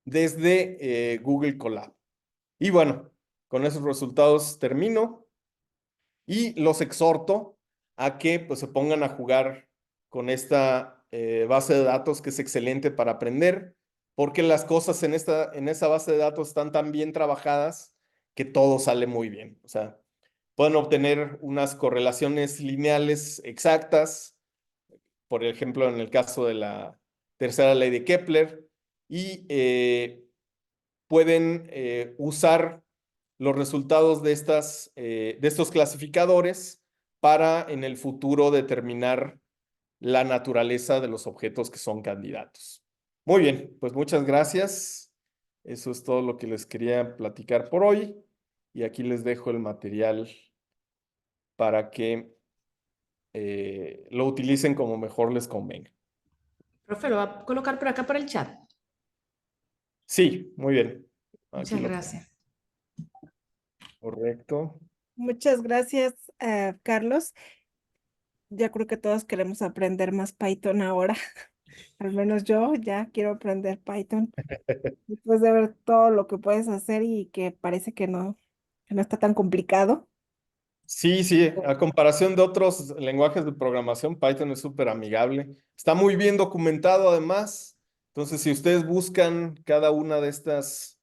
desde Google Colab. Y bueno, con esos resultados termino y los exhorto a que pues, se pongan a jugar con esta base de datos que es excelente para aprender, porque las cosas en esa base de datos están tan bien trabajadas que todo sale muy bien. O sea, pueden obtener unas correlaciones lineales exactas, por ejemplo, en el caso de la tercera ley de Kepler, y pueden usar los resultados de estos clasificadores para en el futuro determinar la naturaleza de los objetos que son candidatos. Muy bien, pues muchas gracias. Eso es todo lo que les quería platicar por hoy. Y aquí les dejo el material para que lo utilicen como mejor les convenga. Profe, lo va a colocar por acá por el chat. Sí, muy bien. Aquí Muchas lo gracias. correcto. Muchas gracias, Carlos. Ya creo que todos queremos aprender más Python ahora. Al menos yo ya quiero aprender Python. Después de ver todo lo que puedes hacer y que parece que no está tan complicado. Sí, sí, a comparación de otros lenguajes de programación, Python es súper amigable. Está muy bien documentado además. Entonces, si ustedes buscan cada una de estas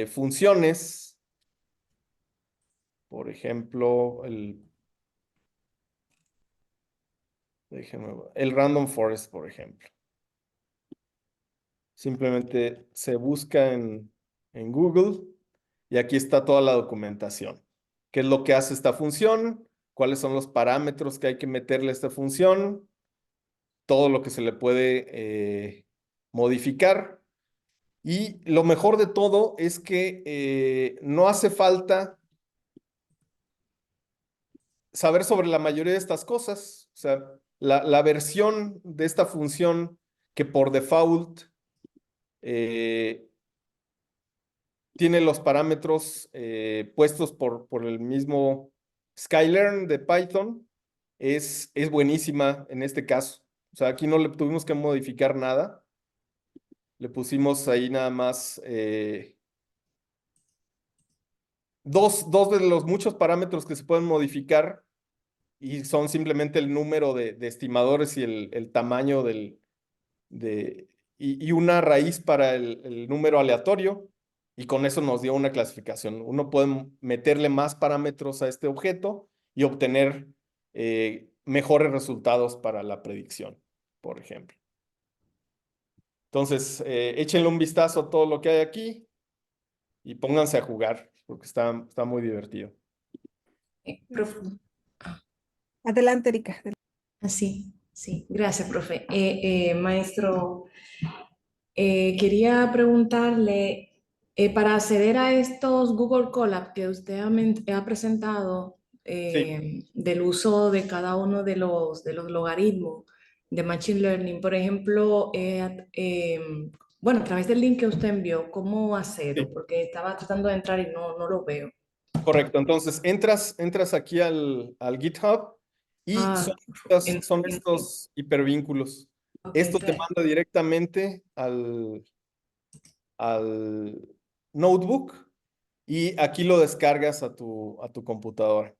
funciones, por ejemplo, el random forest, por ejemplo. Simplemente se busca en Google y aquí está toda la documentación. ¿Qué es lo que hace esta función? ¿Cuáles son los parámetros que hay que meterle a esta función? Todo lo que se le puede modificar. Y lo mejor de todo es que no hace falta saber sobre la mayoría de estas cosas. O sea, la versión de esta función que por default eh, tiene los parámetros puestos por el mismo Sklearn de Python, es buenísima en este caso. O sea, aquí no le tuvimos que modificar nada. Le pusimos ahí nada más dos de los muchos parámetros que se pueden modificar y son simplemente el número de estimadores y el tamaño y una raíz para el número aleatorio y con eso nos dio una clasificación. Uno puede meterle más parámetros a este objeto y obtener mejores resultados para la predicción, por ejemplo. Entonces, échenle un vistazo a todo lo que hay aquí y pónganse a jugar, porque está muy divertido. Profe, ah, Adelante, Erika. sí, sí, gracias, profe. Maestro, quería preguntarle, para acceder a estos Google Colab que usted ha presentado Sí, del uso de cada uno de los logaritmos de Machine Learning, por ejemplo, bueno, a través del link que usted envió, ¿cómo hacerlo? sí, Porque estaba tratando de entrar y no lo veo. correcto. Entonces, entras aquí al GitHub y Ah, son entiendo. estos hipervínculos. Ok, Esto te manda directamente al notebook y aquí lo descargas a tu computadora.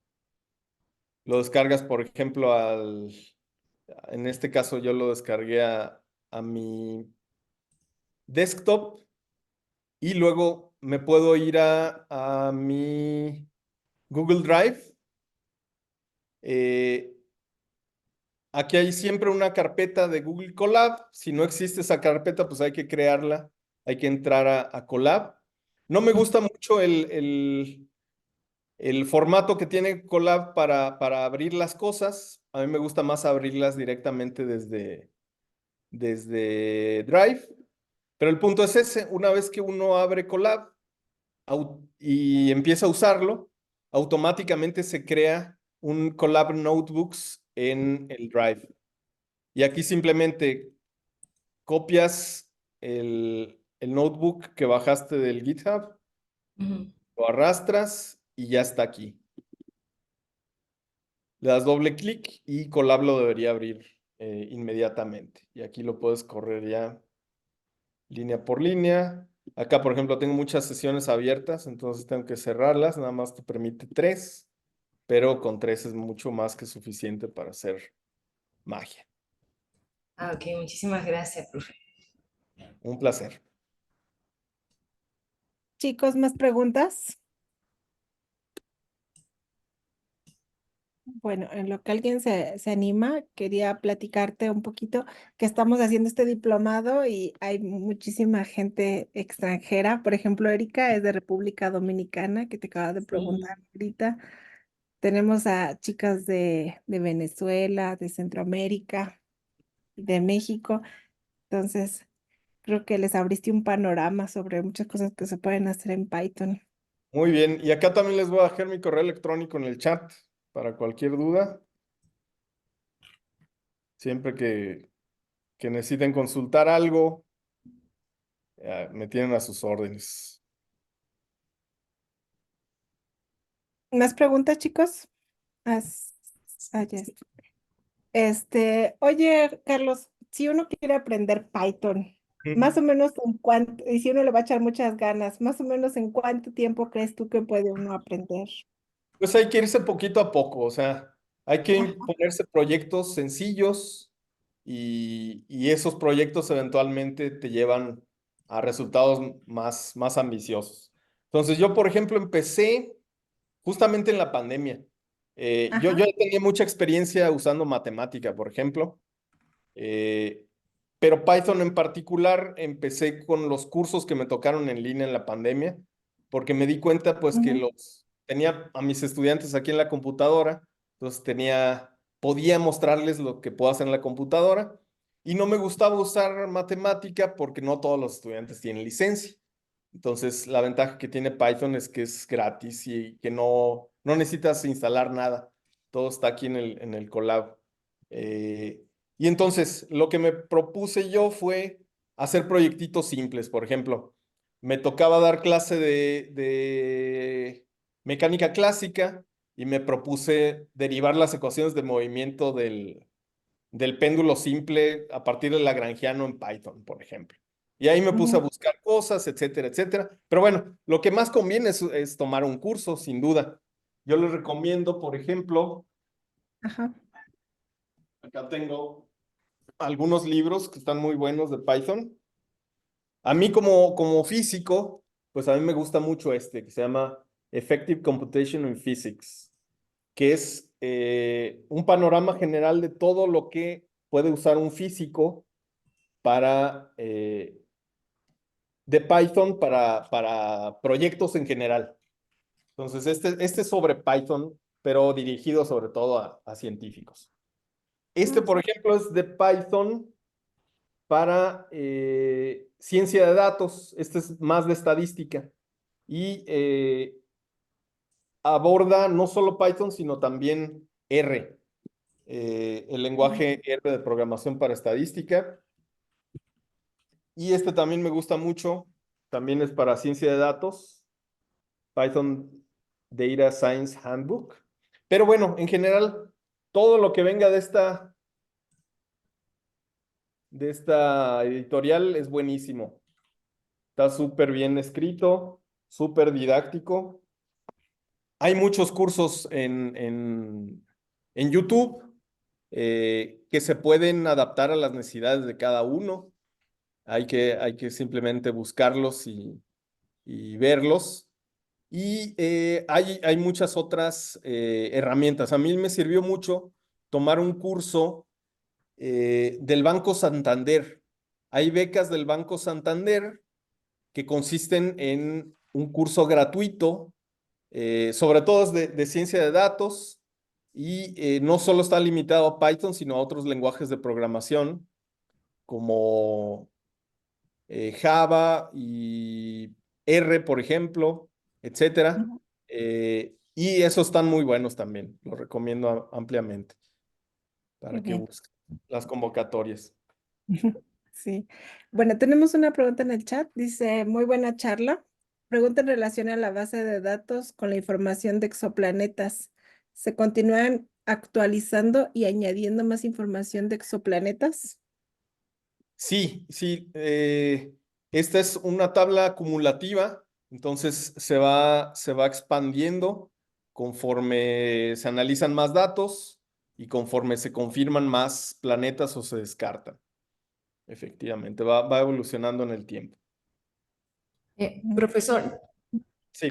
Lo descargas, por ejemplo, en este caso yo lo descargué a mi desktop y luego me puedo ir a mi Google Drive. Eh, Aquí hay siempre una carpeta de Google Colab. Si no existe esa carpeta, pues hay que crearla. Hay que entrar a Colab. No me gusta mucho el formato que tiene Colab para abrir las cosas. A mí me gusta más abrirlas directamente desde Drive. Pero el punto es ese. Una vez que uno abre Colab y empieza a usarlo, automáticamente se crea un Colab Notebooks en el Drive. Y aquí simplemente copias el notebook que bajaste del GitHub, Ujú. lo arrastras y ya está aquí. Le das doble clic y Colab lo debería abrir inmediatamente. Y aquí lo puedes correr ya línea por línea. Acá, por ejemplo, tengo muchas sesiones abiertas, entonces tengo que cerrarlas. Nada más te permite 3, pero con 3 es mucho más que suficiente para hacer magia. Ah, ok, muchísimas gracias, profe. Un placer. Chicos, ¿más preguntas? Bueno, en lo que alguien se anima, quería platicarte un poquito que estamos haciendo este diplomado y hay muchísima gente extranjera. Por ejemplo, Erika es de República Dominicana, que te acaba de Sí. preguntar ahorita. Tenemos a chicas de Venezuela, de Centroamérica, de México. Entonces, creo que les abriste un panorama sobre muchas cosas que se pueden hacer en Python. Muy bien, y acá también les voy a dejar mi correo electrónico en el chat para cualquier duda. Siempre que necesiten consultar algo, me tienen a sus órdenes. ¿Más preguntas, chicos? As- ya está. Oye, Carlos, si uno quiere aprender Python, más o menos en cuánto, y si uno le va a echar muchas ganas, más o menos en cuánto tiempo crees tú que puede uno aprender? Pues hay que irse poquito a poco, o sea, hay que Ajá. ponerse proyectos sencillos y esos proyectos eventualmente te llevan a resultados más ambiciosos. Entonces yo, por ejemplo, empecé justamente en la pandemia. Yo Ajá. ya tenía mucha experiencia usando matemática, por ejemplo. Eh, pero Python en particular, empecé con los cursos que me tocaron en línea en la pandemia, porque me di cuenta pues que Ujú, tenía a mis estudiantes aquí en la computadora, entonces podía mostrarles lo que puedo hacer en la computadora y no me gustaba usar matemática porque no todos los estudiantes tienen licencia. Entonces, la ventaja que tiene Python es que es gratis y que no necesitas instalar nada. Todo está aquí en el Colab. Eh, y entonces, lo que me propuse yo fue hacer proyectitos simples. Por ejemplo, me tocaba dar clase de mecánica clásica y me propuse derivar las ecuaciones de movimiento del péndulo simple a partir del lagrangiano en Python, por ejemplo. Y ahí me puse a ujú. buscar cosas, etcétera, etcétera. Pero bueno, lo que más conviene es tomar un curso, sin duda. Yo les recomiendo, por ejemplo, Ajá. acá tengo algunos libros que están muy buenos de Python. A mí como físico, pues a mí me gusta mucho que se llama Effective Computation in Physics, que es un panorama general de todo lo que puede usar un físico de Python para proyectos en general. Entonces, este es sobre Python, pero dirigido sobre todo a científicos. Este, Mm, por ejemplo, es de Python para ciencia de datos. Este es más de estadística y aborda no solo Python, sino también R, el lenguaje R de programación para estadística. Y este también me gusta mucho, también es para ciencia de datos, Python Data Science Handbook. Pero bueno, en general, todo lo que venga de esta editorial es buenísimo. Está súper bien escrito, súper didáctico. Hay muchos cursos en YouTube que se pueden adaptar a las necesidades de cada uno. Hay que simplemente buscarlos y verlos. Y hay muchas otras herramientas. A mí me sirvió mucho tomar un curso del Banco Santander. Hay becas del Banco Santander que consisten en un curso gratuito, sobre todo es de ciencia de datos, y no solo está limitado a Python, sino a otros lenguajes de programación como Java y R, por ejemplo, etcétera. Ujú. Y esos están muy buenos también, los recomiendo ampliamente Qué para que bien. busquen las convocatorias. Sí. Bueno, tenemos una pregunta en el chat. Dice, muy buena charla. Pregunta en relación a la base de datos con la información de exoplanetas. ¿Se continúan actualizando y añadiendo más información de exoplanetas? Sí, sí, esta es una tabla acumulativa, entonces se va expandiendo conforme se analizan más datos y conforme se confirman más planetas o se descartan. Efectivamente, va evolucionando en el tiempo. Profesor, Sí,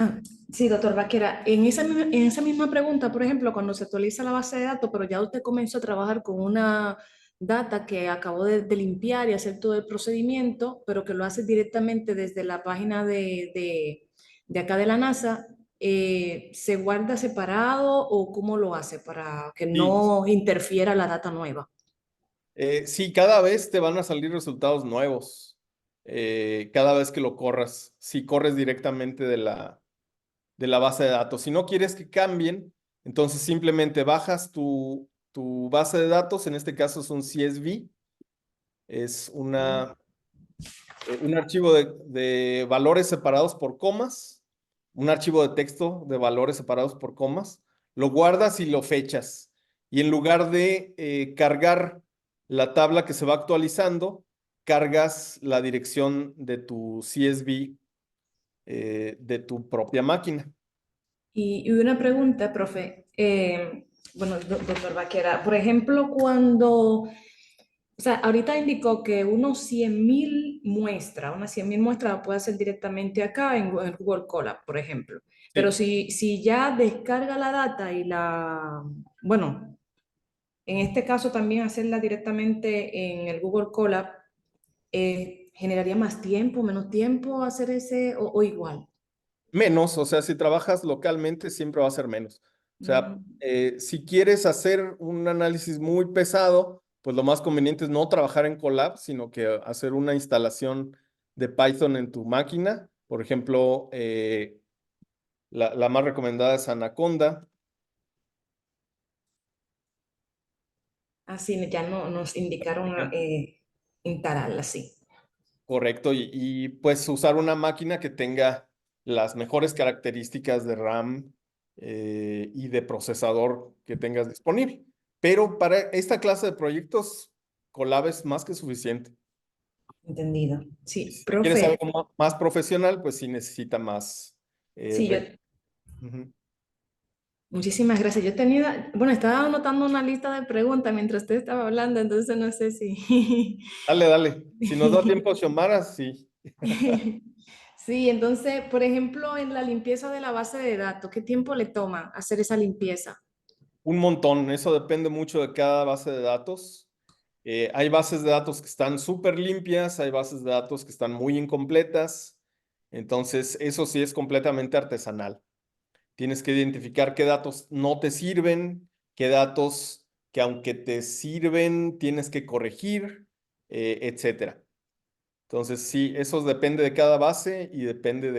sí, doctor Vaquera, en esa misma pregunta, por ejemplo, cuando se actualiza la base de datos, pero ya usted comenzó a trabajar con una data que acabó de limpiar y hacer todo el procedimiento, pero que lo hace directamente desde la página de acá de la NASA, ¿se guarda separado o cómo lo hace para que sí, no interfiera la data nueva? sí, cada vez te van a salir resultados nuevos, cada vez que lo corras, si corres directamente de la base de datos. Si no quieres que cambien, entonces simplemente bajas tu base de datos, en este caso es un CSV, es un archivo de valores separados por comas, un archivo de texto de valores separados por comas, lo guardas y lo fechas. Y en lugar de cargar la tabla que se va actualizando, cargas la dirección de tu CSV de tu propia máquina. Y una pregunta, profe, bueno, doctor Vaquera, por ejemplo, o sea, ahorita indicó que unos 100.000 muestras, unas 100.000 muestras puede hacer directamente acá en Google Colab, por ejemplo. Pero Sí. si ya descarga la data bueno, en este caso también hacerla directamente en el Google Colab, ¿generaría más tiempo, menos tiempo hacer ese o igual? Menos, o sea, si trabajas localmente siempre va a ser menos. O sea, Mm. si quieres hacer un análisis muy pesado, pues lo más conveniente es no trabajar en Colab, sino que hacer una instalación de Python en tu máquina. Por ejemplo, la más recomendada es Anaconda, Así ya no, nos indicaron ejemplo. instalarla así. Correcto, y pues usar una máquina que tenga las mejores características de RAM y de procesador que tengas disponible. Pero para esta clase de proyectos, Colab es más que suficiente. Entendido. Y Sí, si quieres algo profe, más profesional, pues sí necesita más sí, recursos. Ujú. muchísimas gracias. Yo tenía, bueno, estaba anotando una lista de preguntas mientras usted estaba hablando, entonces no sé si. Dale, dale. Si nos da tiempo, Xiomara, sí. Sí, entonces, por ejemplo, en la limpieza de la base de datos, ¿qué tiempo le toma hacer esa limpieza? Un montón, eso depende mucho de cada base de datos. Hay bases de datos que están súper limpias, hay bases de datos que están muy incompletas, entonces eso sí es completamente artesanal. Tienes que identificar qué datos no te sirven, qué datos que aunque te sirven tienes que corregir, etcétera. Entonces sí, eso depende de cada base y depende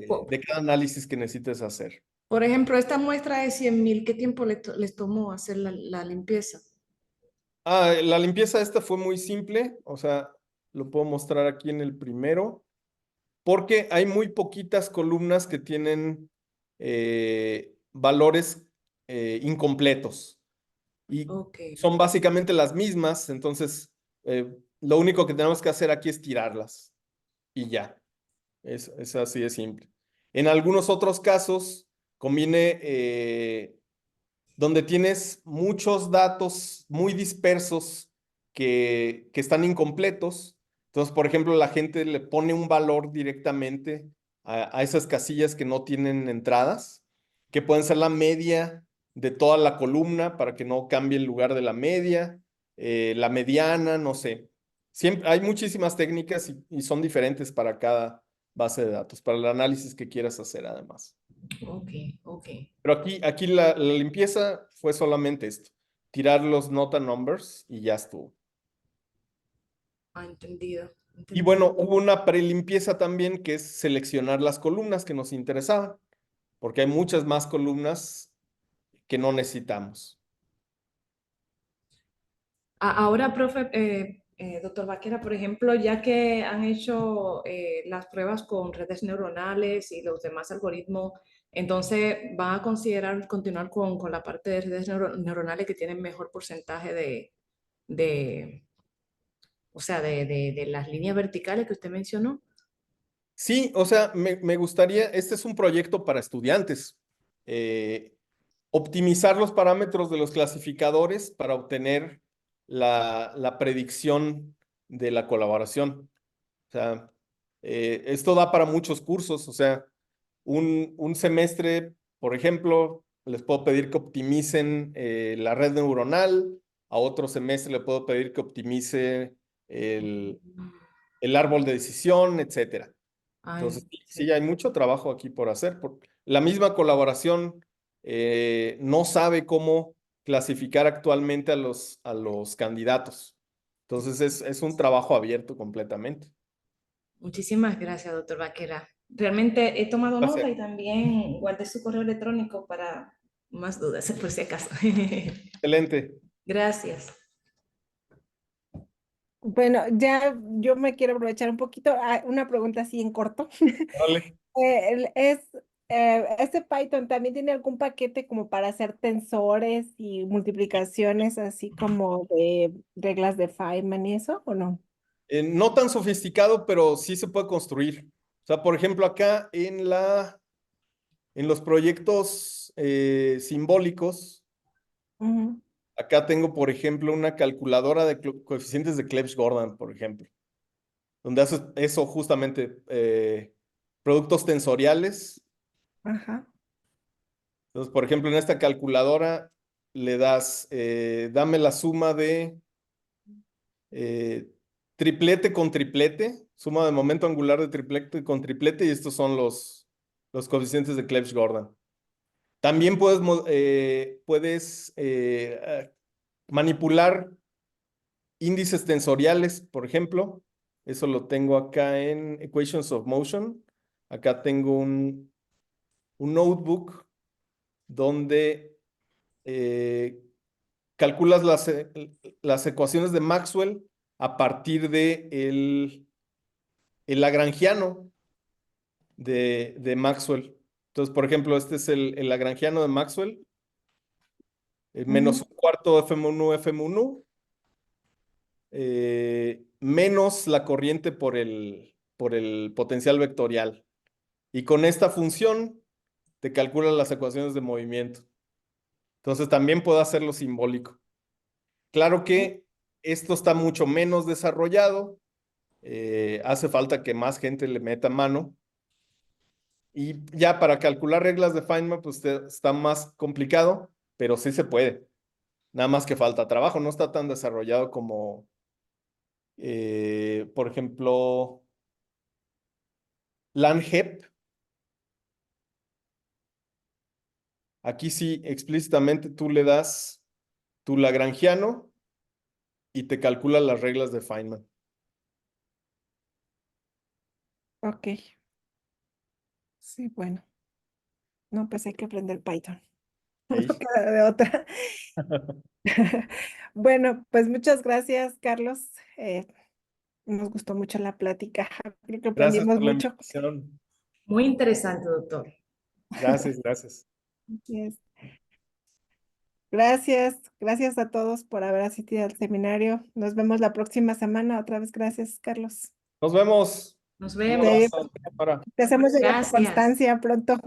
Po- de cada análisis que necesites hacer. Por ejemplo, esta muestra de 100.000, ¿qué tiempo les tomó hacer la limpieza? La limpieza esta fue muy simple, o sea, lo puedo mostrar aquí en el primero, porque hay muy poquitas columnas que tienen valores incompletos y Ok. son básicamente las mismas, entonces lo único que tenemos que hacer aquí es tirarlas y ya, es así de simple. En algunos otros casos conviene donde tienes muchos datos muy dispersos que están incompletos. Entonces, por ejemplo, la gente le pone un valor directamente a esas casillas que no tienen entradas, que pueden ser la media de toda la columna para que no cambie el lugar de la media, la mediana, no sé. Siempre, hay muchísimas técnicas y son diferentes para cada base de datos, para el análisis que quieras hacer además. Ok, ok. Pero aquí la limpieza fue solamente esto, tirar los nota numbers y ya estuvo. Ah, entendido. Y bueno, hubo una prelimpieza también que es seleccionar las columnas que nos interesaban, porque hay muchas más columnas que no necesitamos. Ahora, profe, doctor Vaquera, por ejemplo, ya que han hecho las pruebas con redes neuronales y los demás algoritmos, entonces van a considerar continuar con la parte de redes neuronales que tienen mejor porcentaje de, o sea, de las líneas verticales que usted mencionó. Sí, o sea, me gustaría, este es un proyecto para estudiantes, optimizar los parámetros de los clasificadores para obtener la predicción de la colaboración. O sea, esto da para muchos cursos, o sea, un semestre, por ejemplo, les puedo pedir que optimicen la red neuronal, a otro semestre le puedo pedir que optimice el árbol de decisión, etcétera. Ay, Entonces, sí, hay mucho trabajo aquí por hacer. La misma colaboración no sabe cómo clasificar actualmente a los candidatos. Entonces, es un trabajo abierto completamente. muchísimas gracias, doctor Vaquera. Realmente he tomado nota Placer. y también guardé su correo electrónico para más dudas, por si acaso. Excelente. Gracias. Bueno, ya yo me quiero aprovechar un poquito. Una pregunta así en corto. Vale. ¿Este Python también tiene algún paquete como para hacer tensores y multiplicaciones, así como de reglas de Feynman y eso, o no? No tan sofisticado, pero sí se puede construir. O sea, por ejemplo, acá en los proyectos simbólicos, Ujú. acá tengo, por ejemplo, una calculadora de coeficientes de Clebsch-Gordan, por ejemplo, donde haces eso justamente, productos tensoriales. Ajá. Entonces, por ejemplo, en esta calculadora le das, dame la suma de eh, triplete con triplete, suma de momento angular de triplete con triplete, y estos son los coeficientes de Clebsch-Gordan. También puedes manipular índices tensoriales, por ejemplo. Eso lo tengo acá en Equations of Motion. Acá tengo un notebook donde calculas las ecuaciones de Maxwell a partir de el lagrangiano de Maxwell. Entonces, por ejemplo, este es el lagrangiano de Maxwell, menos Ujú. un cuarto FM1, FM1, menos la corriente por el potencial vectorial. Y con esta función te calcula las ecuaciones de movimiento. Entonces también puedo hacerlo simbólico. Claro que esto está mucho menos desarrollado. Hace falta que más gente le meta mano. Y ya para calcular reglas de Feynman, pues está más complicado, pero sí se puede. Nada más que falta trabajo. No está tan desarrollado como, por ejemplo, LANHEP. Aquí sí, explícitamente tú le das tu lagrangiano y te calcula las reglas de Feynman. Ok. Sí, bueno. No, pues hay que aprender Python. No ¿Ok? queda de otra. Bueno, pues muchas gracias, Carlos. Nos gustó mucho la plática. Creo que Gracias aprendimos por la mucho. invitación. Muy interesante, doctor. Gracias, gracias. Yes. Gracias, gracias a todos por haber asistido al seminario. Nos vemos la próxima semana. Otra vez, gracias, Carlos. Nos vemos. Nos Un vemos. Te, abrazo. Para. te hacemos llegar tu Gracias. constancia pronto.